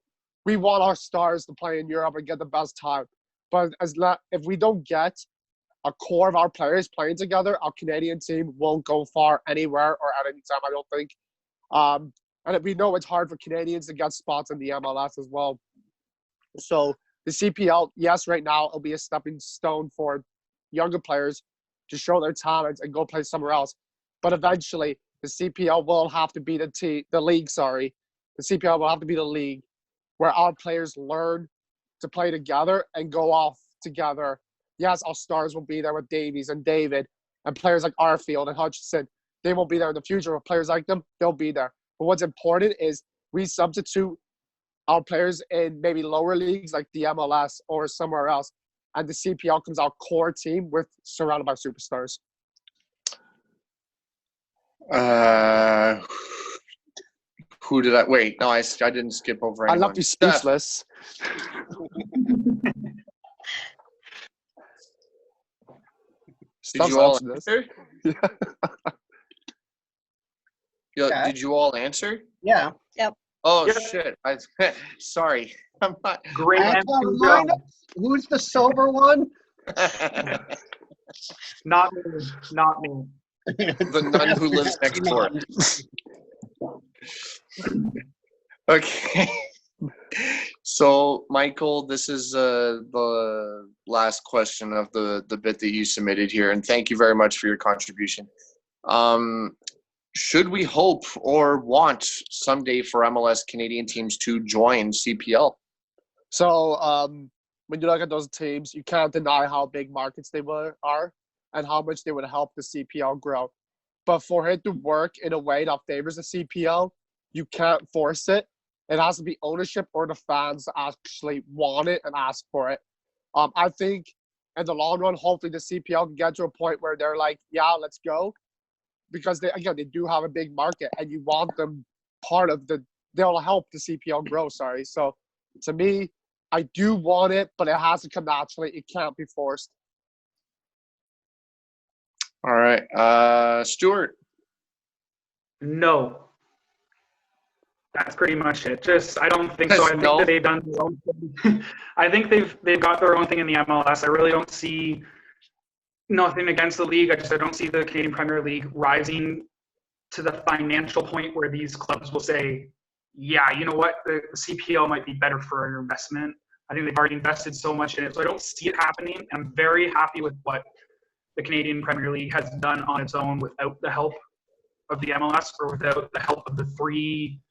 We want our stars to play in Europe and get the best time. But if we don't get a core of our players playing together, our Canadian team won't go far anywhere or at any time, I don't think. And we know it's hard for Canadians to get spots in the MLS as well. So the CPL, yes, right now it'll be a stepping stone for younger players to show their talents and go play somewhere else. But eventually, the CPL will have to be the league. The CPL will have to be the league where our players learn to play together and go off together. Yes, our stars will be there with Davies and David and players like Arfield and Hutchinson. They won't be there in the future, but players like them, they'll be there. But what's important is we substitute our players in maybe lower leagues like the MLS or somewhere else, and the CPL comes our core team with surrounded by superstars. Who did I wait? No, I didn't skip over anyone. I left you speechless. Did you all this? answer? Yeah. Did you all answer? Yeah. Oh Yep. shit! Sorry, I'm not. Great Anton, answer. remind us, who's the sober one? Not me. Not me. The nun who lives next door. Okay. So, Michael, this is the last question of the bit that you submitted here, and thank you very much for your contribution. Should we hope or want someday for MLS Canadian teams to join CPL? So when you look at those teams, you can't deny how big markets they are and how much they would help the CPL grow. But for it to work in a way that favors the CPL, you can't force it. It has to be ownership or the fans actually want it and ask for it. I think in the long run, hopefully the CPL can get to a point where they're like, yeah, let's go. Because they do have a big market and you want them they'll help the CPL grow, So to me, I do want it, but it has to come naturally. It can't be forced. All right. Stuart? No. That's pretty much it. I don't think so. I think that they've done their own thing. I think they've got their own thing in the MLS. I really don't see nothing against the league. I don't see the Canadian Premier League rising to the financial point where these clubs will say, yeah, you know what, the CPL might be better for an investment. I think they've already invested so much in it, so I don't see it happening. I'm very happy with what the Canadian Premier League has done on its own without the help of the MLS or without the help of the three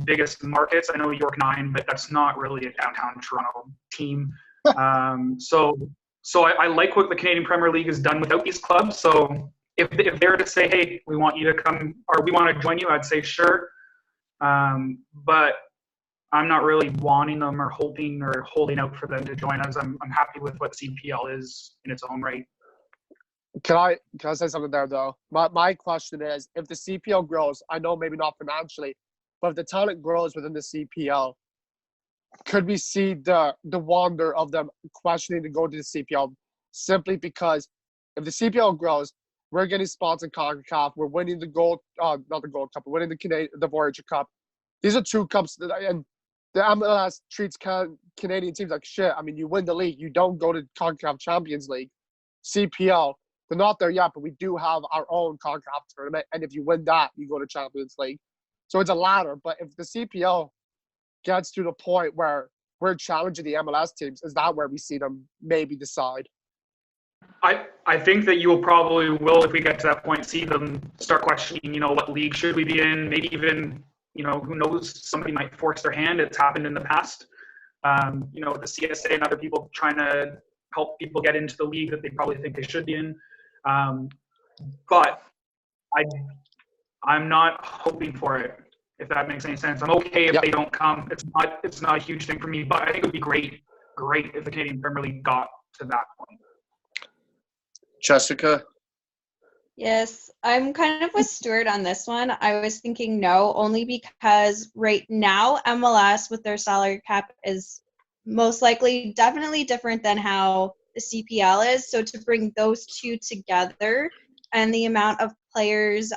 biggest markets. I know York 9, but that's not really a downtown Toronto team. So I like what the Canadian Premier League has done without these clubs. So if they were to say, hey, we want you to come or we want to join you, I'd say sure. But I'm not really wanting them or hoping or holding out for them to join us. I'm happy with what CPL is in its own right. Can I say something there, though? My question is, if the CPL grows, I know maybe not financially, but if the talent grows within the CPL, could we see the wonder of them questioning to go to the CPL simply because if the CPL grows, we're getting spots in CONCACAF, we're winning the Gold, not the Gold Cup, we're winning the Voyagers Cup. These are two cups, and the MLS treats Canadian teams like shit. I mean, you win the league, you don't go to CONCACAF Champions League. CPL, they're not there yet, but we do have our own CONCACAF tournament, and if you win that, you go to Champions League. So it's a ladder, but if the CPL gets to the point where we're challenging the MLS teams, is that where we see them maybe decide? I think that you probably will, if we get to that point, see them start questioning, what league should we be in, maybe even, who knows, somebody might force their hand. It's happened in the past. With the CSA and other people trying to help people get into the league that they probably think they should be in. But I'm not hoping for it, if that makes any sense. I'm okay if they don't come. It's not a huge thing for me, but I think it would be great if the Canadian Premier League got to that point. Jessica? Yes, I'm kind of with Stuart on this one. I was thinking no, only because right now MLS with their salary cap is most likely definitely different than how the CPL is. So to bring those two together and the amount of players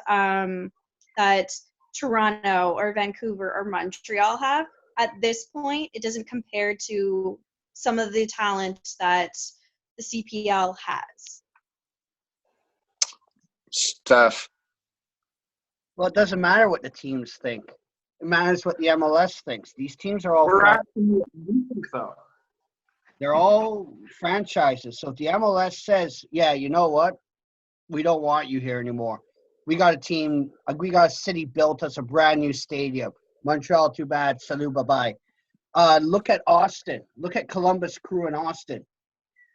that Toronto or Vancouver or Montreal have, at this point, it doesn't compare to some of the talent that the CPL has. Steph. Well, it doesn't matter what the teams think. It matters what the MLS thinks. These teams are all We're asking you what you think, though. they're all franchises. So if the MLS says, yeah, you know what? We don't want you here anymore. We got a city built us a brand new stadium. Montreal, too bad. Salut, bye-bye. Look at Austin. Look at Columbus Crew in Austin.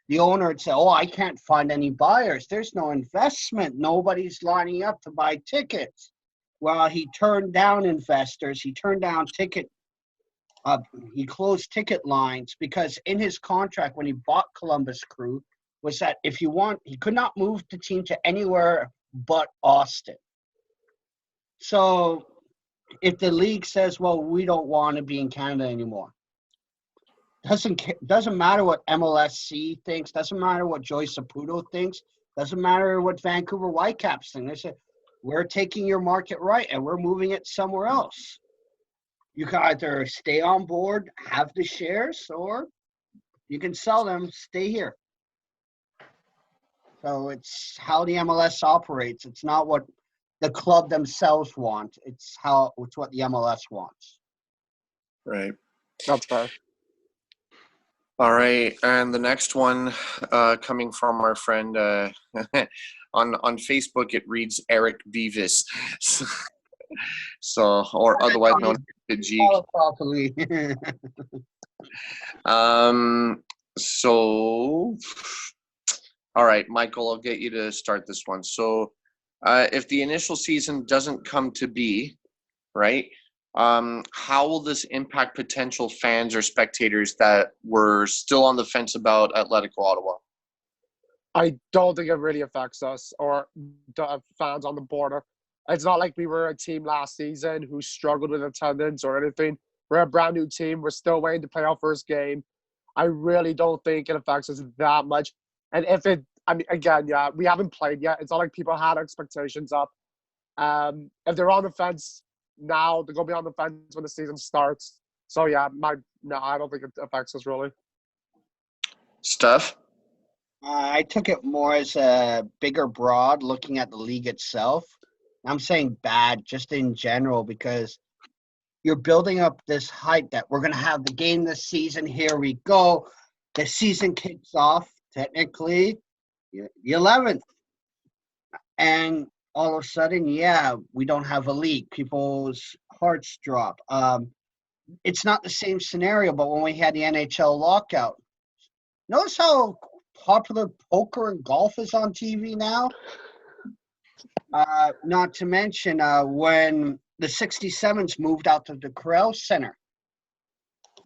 The owner would say, I can't find any buyers. There's no investment. Nobody's lining up to buy tickets. Well, he turned down investors. He turned down he closed ticket lines because in his contract when he bought Columbus Crew was that he could not move the team to anywhere but Austin. So if the league says, well, we don't want to be in Canada anymore, doesn't matter what MLSC thinks, doesn't matter what Joy Saputo thinks, doesn't matter what Vancouver Whitecaps think. They say, we're taking your market right and we're moving it somewhere else. You can either stay on board, have the shares, or you can sell them, stay here. So it's how the MLS operates. It's not what the club themselves want. It's what the MLS wants. Right. That's fair. All right, and the next one coming from our friend on Facebook, it reads Eric Beavis, so or otherwise known as G. Properly. So, all right, Michael, I'll get you to start this one. So, if the initial season doesn't come to be, right? How will this impact potential fans or spectators that were still on the fence about Atletico Ottawa? I don't think it really affects us or the fans on the border. It's not like we were a team last season who struggled with attendance or anything. We're a brand new team. We're still waiting to play our first game. I really don't think it affects us that much. And again, we haven't played yet. It's not like people had expectations up. If they're on the fence now, they're going to be on the fence when the season starts. So, I don't think it affects us really. Steph? I took it more as a bigger broad looking at the league itself. I'm saying bad just in general because you're building up this hype that we're going to have the game this season. Here we go. The season kicks off technically the 11th. And all of a sudden, we don't have a league. People's hearts drop. It's not the same scenario, but when we had the NHL lockout, notice how popular poker and golf is on TV now? Not to mention when the 67s moved out to the Corral Center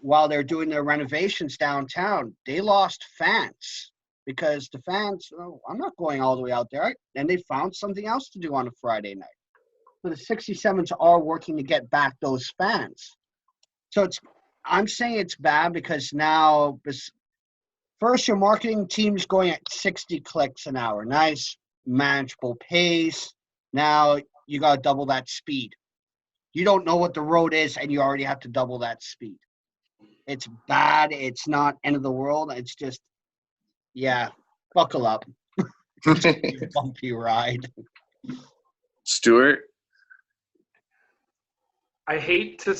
while they're doing their renovations downtown, they lost fans. Because the fans, I'm not going all the way out there. And they found something else to do on a Friday night. So the 67s are working to get back those fans. So I'm saying it's bad because now, first your marketing team's going at 60 clicks an hour. Nice, manageable pace. Now you got to double that speed. You don't know what the road is and you already have to double that speed. It's bad. It's not end of the world. It's just, buckle up. Bumpy ride. Stuart? I hate to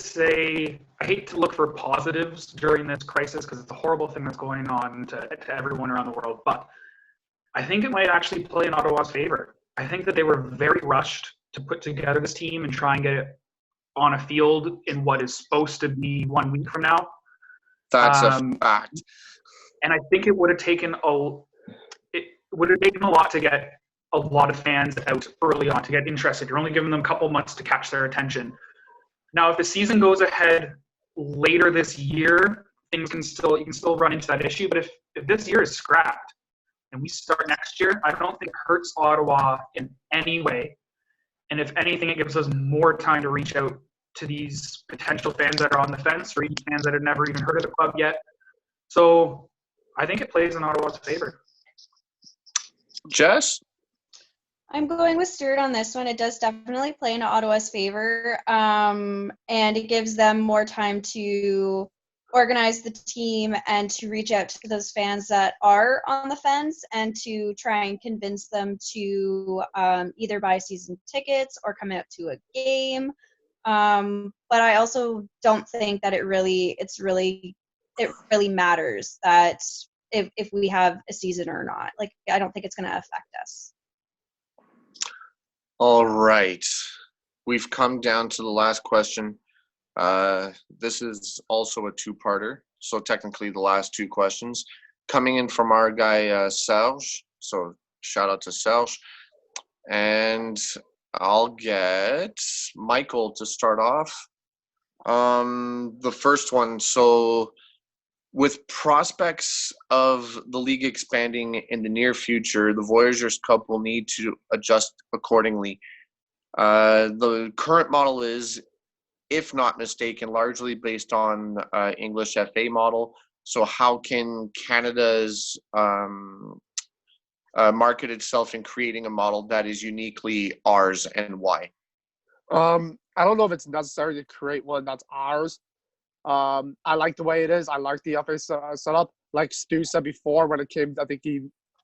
look for positives during this crisis because it's a horrible thing that's going on to everyone around the world. But I think it might actually play in Ottawa's favor. I think that they were very rushed to put together this team and try and get it on a field in what is supposed to be 1 week from now. That's a fact. And I think it would have taken a lot to get a lot of fans out early on to get interested. You're only giving them a couple months to catch their attention. Now, if the season goes ahead later this year, you can still run into that issue. But if this year is scrapped and we start next year, I don't think it hurts Ottawa in any way. And if anything, it gives us more time to reach out to these potential fans that are on the fence or even fans that have never even heard of the club yet. So I think it plays in Ottawa's favor. Jess? I'm going with Stuart on this one. It does definitely play into Ottawa's favor, and it gives them more time to organize the team and to reach out to those fans that are on the fence and to try and convince them to either buy season tickets or come out to a game. But I also don't think that it really matters that if we have a season or not. Like, I don't think it's going to affect us. All right. We've come down to the last question. This is also a two-parter, so technically the last two questions. Coming in from our guy, Serge. So shout out to Serge. And I'll get Michael to start off. The first one, so with prospects of the league expanding in the near future, the Voyagers Cup will need to adjust accordingly. The current model is, if not mistaken, largely based on English FA model. So how can Canada's market itself in creating a model that is uniquely ours, and why? I don't know if it's necessary to create one that's ours. I like the way it is. I like the FA setup. Like Stu said before, when it came, I think he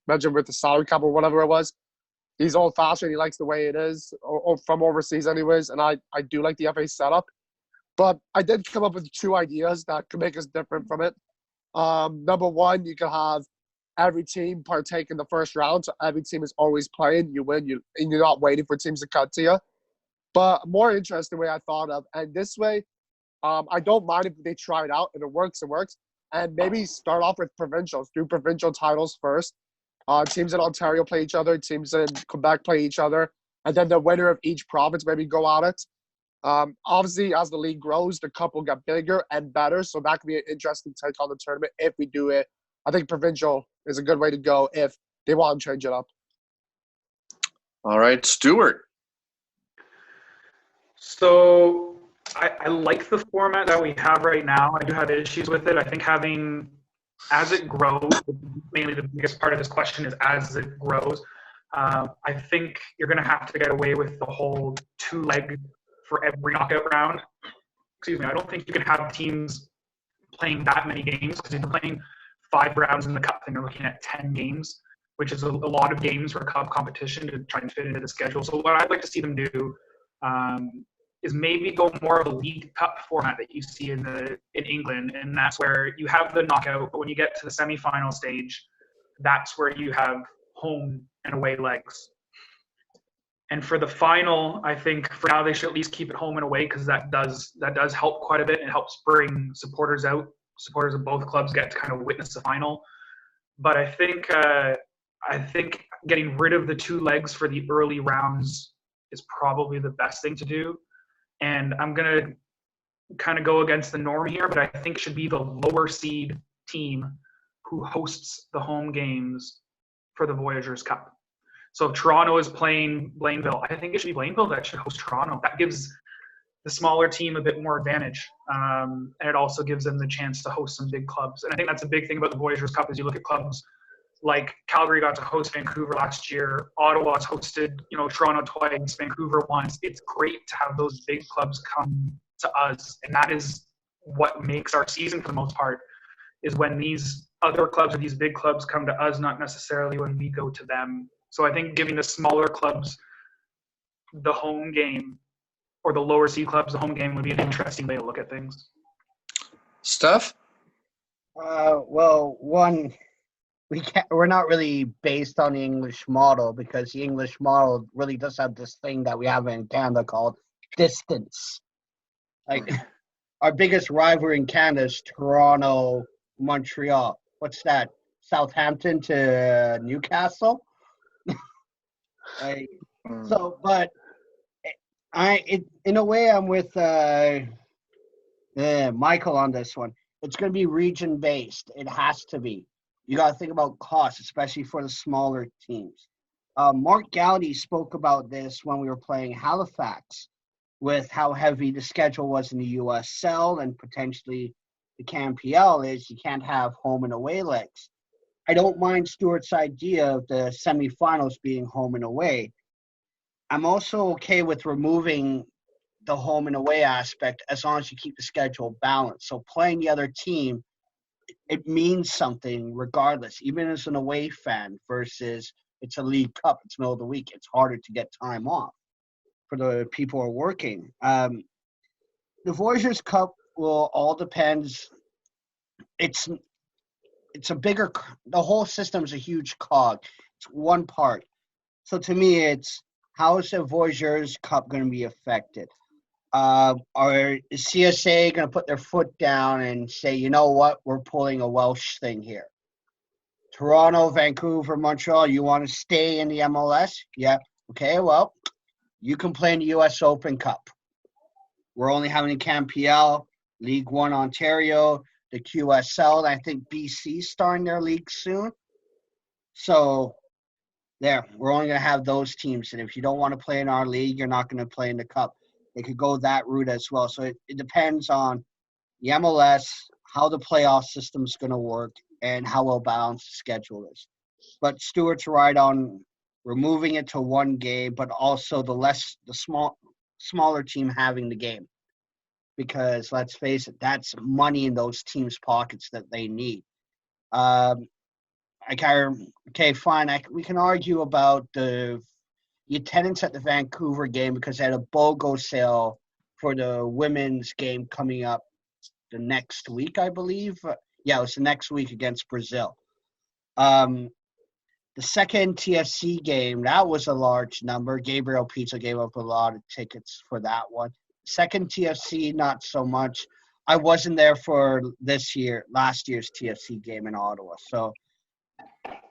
mentioned with the salary cap or whatever it was, he's old-fashioned. He likes the way it is, or from overseas anyways, and I do like the FA setup. But I did come up with two ideas that could make us different from it. Number one, you could have every team partake in the first round, so every team is always playing. You win, and you're not waiting for teams to cut to you. But a more interesting way I thought of, and this way, I don't mind if they try it out and it works, and maybe start off with provincials. Do provincial titles first. Teams in Ontario play each other, teams in Quebec play each other, and then the winner of each province maybe go at it. Obviously, as the league grows, the cup will get bigger and better, so that could be an interesting take on the tournament if we do it. I think provincial is a good way to go if they want to change it up. All right, Stuart. So I like the format that we have right now. I do have issues with it. I think having, as it grows, mainly the biggest part of this question is as it grows, I think you're going to have to get away with the whole two-leg for every knockout round. Excuse me. I don't think you can have teams playing that many games, because if you're playing 5 rounds in the cup, then you're looking at 10 games, which is a lot of games for cup competition to try and fit into the schedule. So what I'd like to see them do is maybe go more of a League Cup format that you see in England, and that's where you have the knockout, but when you get to the semifinal stage, that's where you have home and away legs. And for the final, I think for now they should at least keep it home and away, because that does help quite a bit. It helps bring supporters out. Supporters of both clubs get to kind of witness the final. But I think getting rid of the 2 legs for the early rounds is probably the best thing to do. And I'm going to kind of go against the norm here, but I think it should be the lower seed team who hosts the home games for the Voyagers Cup. So if Toronto is playing Blainville, I think it should be Blainville that should host Toronto. That gives the smaller team a bit more advantage. And it also gives them the chance to host some big clubs. And I think that's a big thing about the Voyagers Cup is you look at clubs like Calgary got to host Vancouver last year. Ottawa's hosted, Toronto twice, Vancouver once. It's great to have those big clubs come to us. And that is what makes our season for the most part, is when these other clubs or these big clubs come to us, not necessarily when we go to them. So I think giving the smaller clubs the home game, or the lower seed clubs the home game, would be an interesting way to look at things. Steph? Well, one, we're not really based on the English model, because the English model really does have this thing that we have in Canada called distance. Like, our biggest rivalry in Canada is Toronto, Montreal. What's that? Southampton to Newcastle? So, but in a way, I'm with Michael on this one. It's going to be region based. It has to be. You got to think about costs, especially for the smaller teams. Mark Gowdy spoke about this when we were playing Halifax, with how heavy the schedule was in the USL and potentially the CanPL is you can't have home and away legs. I don't mind Stewart's idea of the semifinals being home and away. I'm also okay with removing the home and away aspect as long as you keep the schedule balanced. So playing the other team, it means something regardless, even as an away fan versus it's a League Cup, it's middle of the week. It's harder to get time off for the people who are working. The Voyagers Cup will all depends. It's a bigger, the whole system's a huge cog. It's one part. So to me, it's how is the Voyagers Cup going to be affected? Is CSA going to put their foot down and say, you know what, we're pulling a Welsh thing here? Toronto, Vancouver, Montreal, you want to stay in the MLS? Yeah. Okay, well, you can play in the US Open Cup. We're only having the CanPL, League One Ontario, the QSL, and I think BC's starting their league soon. So there, we're only going to have those teams. And if you don't want to play in our league, you're not going to play in the Cup. They could go that route as well. So it depends on the MLS, how the playoff system's going to work, and how well balanced the schedule is. But Stewart's right on removing it to one game, but also the smaller team having the game. Because let's face it, that's money in those teams' pockets that they need. Okay, fine. We can argue about the attendance at the Vancouver game because they had a BOGO sale for the women's game coming up the next week, I believe. Yeah, it was the next week against Brazil. The second TFC game, that was a large number. Gabriel Pizza gave up a lot of tickets for that one. Second TFC, not so much. I wasn't there for last year's TFC game in Ottawa. So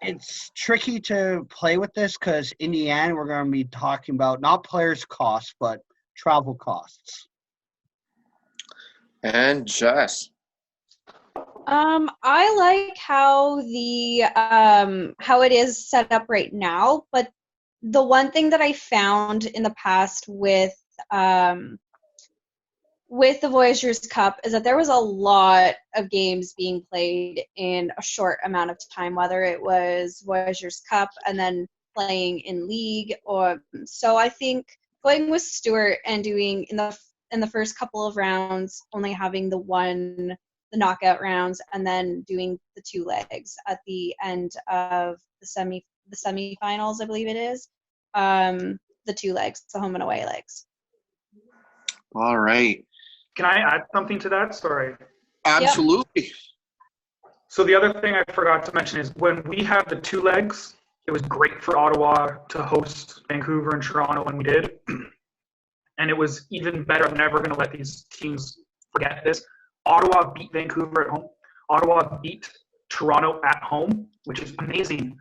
it's tricky to play with this because in the end, we're going to be talking about not players' costs, but travel costs. And Jess. I like how how it is set up right now, but the one thing that I found in the past with the Voyagers Cup is that there was a lot of games being played in a short amount of time, whether it was Voyagers Cup and then playing in league, or so I think going with Stewart and doing in the first couple of rounds only having the knockout rounds and then doing the two legs at the end of the semifinals, I believe it is, the two legs, the home and away legs. All right. Can I add something to that? Sorry. Absolutely. Yep. So the other thing I forgot to mention is when we have the two legs, it was great for Ottawa to host Vancouver and Toronto when we did. And it was even better. I'm never going to let these teams forget this. Ottawa beat Vancouver at home. Ottawa beat Toronto at home, which is amazing.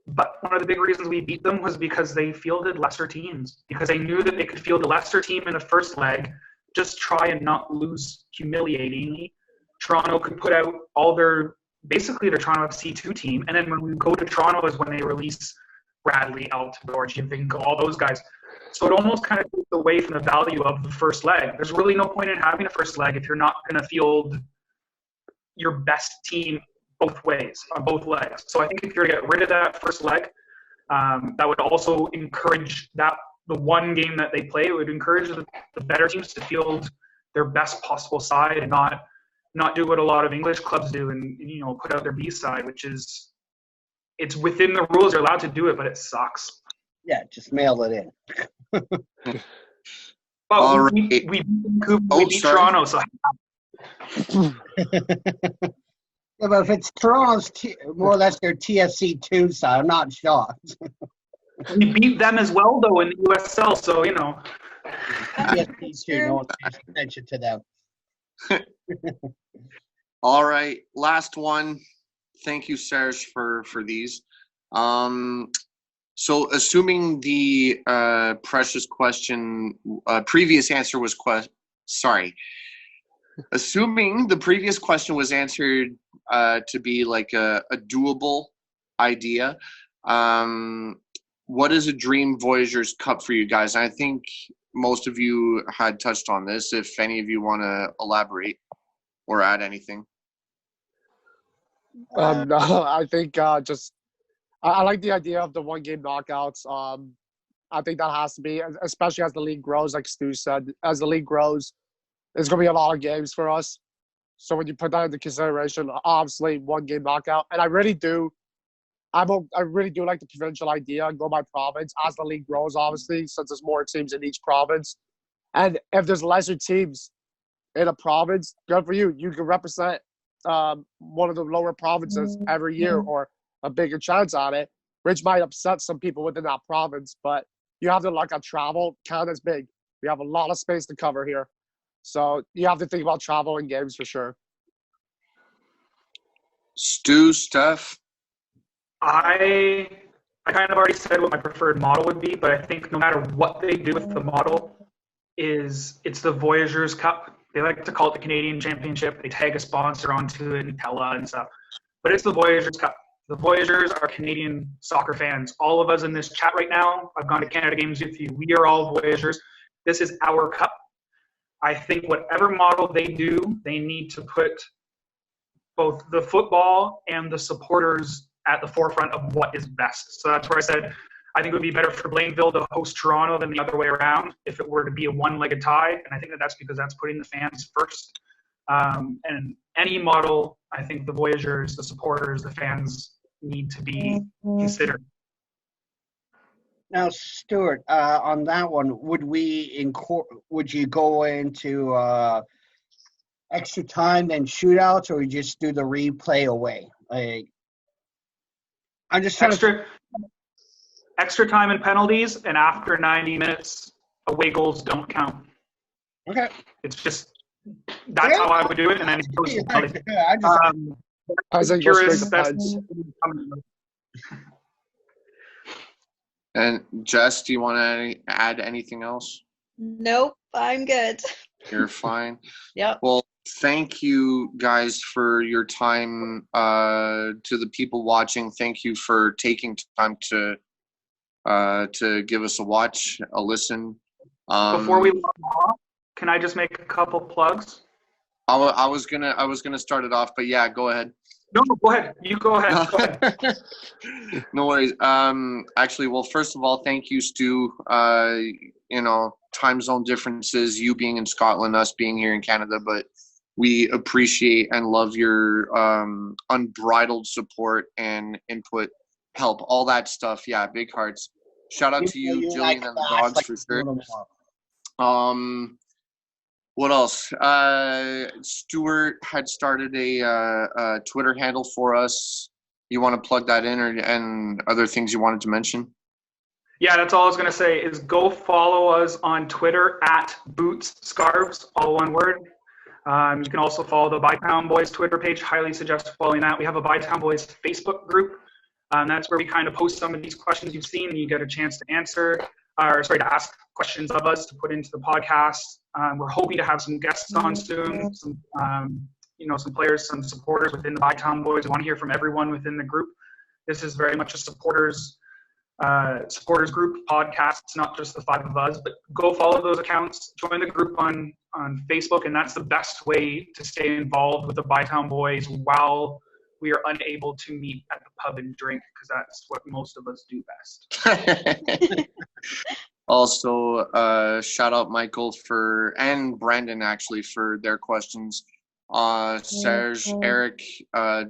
But one of the big reasons we beat them was because they fielded lesser teams, because they knew that they could field a lesser team in the first leg, just try and not lose humiliatingly. Toronto could put out they're Toronto FC2 team, and then when we go to Toronto is when they release Bradley, Altidore, Giovinco, all those guys. So it almost kind of takes away from the value of the first leg. There's really no point in having a first leg if you're not going to field your best team both ways, on both legs. So I think if you're to get rid of that first leg, that would also encourage the one game that they play, it would encourage the better teams to field their best possible side and not do what a lot of English clubs do and put out their B side, which is it's within the rules. You're allowed to do it, but it sucks. Yeah, just mail it in. But we beat Vancouver, we beat Toronto, so. Yeah, but if it's Toronto's more or less their TFC2 side, I'm not shocked. We beat them as well, though, in the USL, so, TFC2, no one pays attention to them. All right, last one. Thank you, Serge, for these. So assuming the precious question, previous answer was assuming the previous question was answered to be like a doable idea, what is a dream Voyagers Cup for you guys? I think most of you had touched on this. If any of you want to elaborate or add anything. No, I think just I like the idea of the one-game knockouts. I think that has to be, especially as the league grows, like Stu said, as the league grows, there's going to be a lot of games for us. So when you put that into consideration, obviously one-game knockout. And I really do like the provincial idea and go by province as the league grows, obviously, since there's more teams in each province. And if there's lesser teams in a province, good for you. You can represent one of the lower provinces every year or a bigger chance at it, which might upset some people within that province. But you have to look at travel. Canada's big. We have a lot of space to cover here. So you have to think about travel and games for sure. Stu, Steph? I kind of already said what my preferred model would be, but I think no matter what they do with the model, it's the Voyagers Cup. They like to call it the Canadian Championship. They tag a sponsor onto it, Nutella and stuff. But it's the Voyagers Cup. The Voyagers are Canadian soccer fans. All of us in this chat right now, I've gone to Canada games with you. We are all Voyagers. This is our cup. I think whatever model they do, they need to put both the football and the supporters at the forefront of what is best. So that's where I said I think it would be better for Blainville to host Toronto than the other way around if it were to be a one-legged tie. And I think that's because that's putting the fans first. And any model, I think the Voyagers, the supporters, the fans need to be considered. Now, Stuart, on that one, would you go into extra time then shootouts, or you just do the replay away? Like, I'm just trying extra time and penalties, and after 90 minutes, away goals don't count. Okay. It's just that's how I would do it, and then it goes to penalties. I think Curious, And Jess, do you want to add anything else? Nope, I'm good. You're fine. Yep. Well, thank you guys for your time. To the people watching, thank you for taking time to give us a watch, a listen. Before we log off, can I just make a couple plugs? I was gonna start it off, but yeah, go ahead. No, go ahead. You go ahead. Go ahead. No worries. Actually, well, first of all, thank you, Stu. Time zone differences, you being in Scotland, us being here in Canada, but we appreciate and love your unbridled support and input, help, all that stuff. Yeah, big hearts. Shout out to you, Jillian, and the dogs for sure. What else? Stuart had started a Twitter handle for us. You want to plug that in, and other things you wanted to mention? Yeah, that's all I was going to say is go follow us on Twitter at Boots Scarves, all one word. You can also follow the Bytown Boys Twitter page. Highly suggest following that. We have a Bytown Boys Facebook group. That's where we kind of post some of these questions you've seen and you get a chance to to ask questions of us to put into the podcast. We're hoping to have some guests on soon, some players, some supporters within the Bytown Boys. We want to hear from everyone within the group. This is very much a supporters group podcast. It's not just the five of us, but go follow those accounts, join the group on Facebook, and that's the best way to stay involved with the Bytown Boys while we are unable to meet at the pub and drink, because that's what most of us do best. Also, shout out Michael and Brandon actually for their questions. Serge, Eric,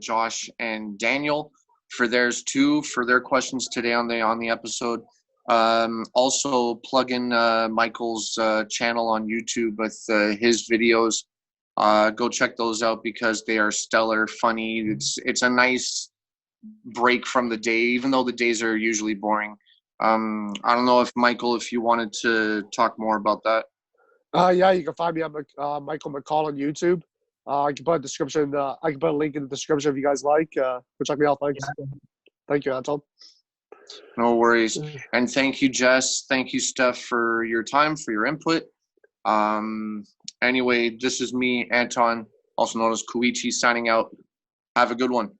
Josh, and Daniel for theirs too, for their questions today on the episode. Also plug in Michael's channel on YouTube with his videos. Go check those out because they are stellar, funny. It's a nice break from the day, even though the days are usually boring. I don't know if Michael, if you wanted to talk more about that. Yeah, you can find me at Michael McCall on YouTube. I can put a link in the description if you guys like. Go check me out. Thanks. Thank you, Anton. No worries. And thank you, Jess. Thank you, Steph, for your time, for your input. Anyway, this is me, Anton, also known as Koichi, signing out. Have a good one.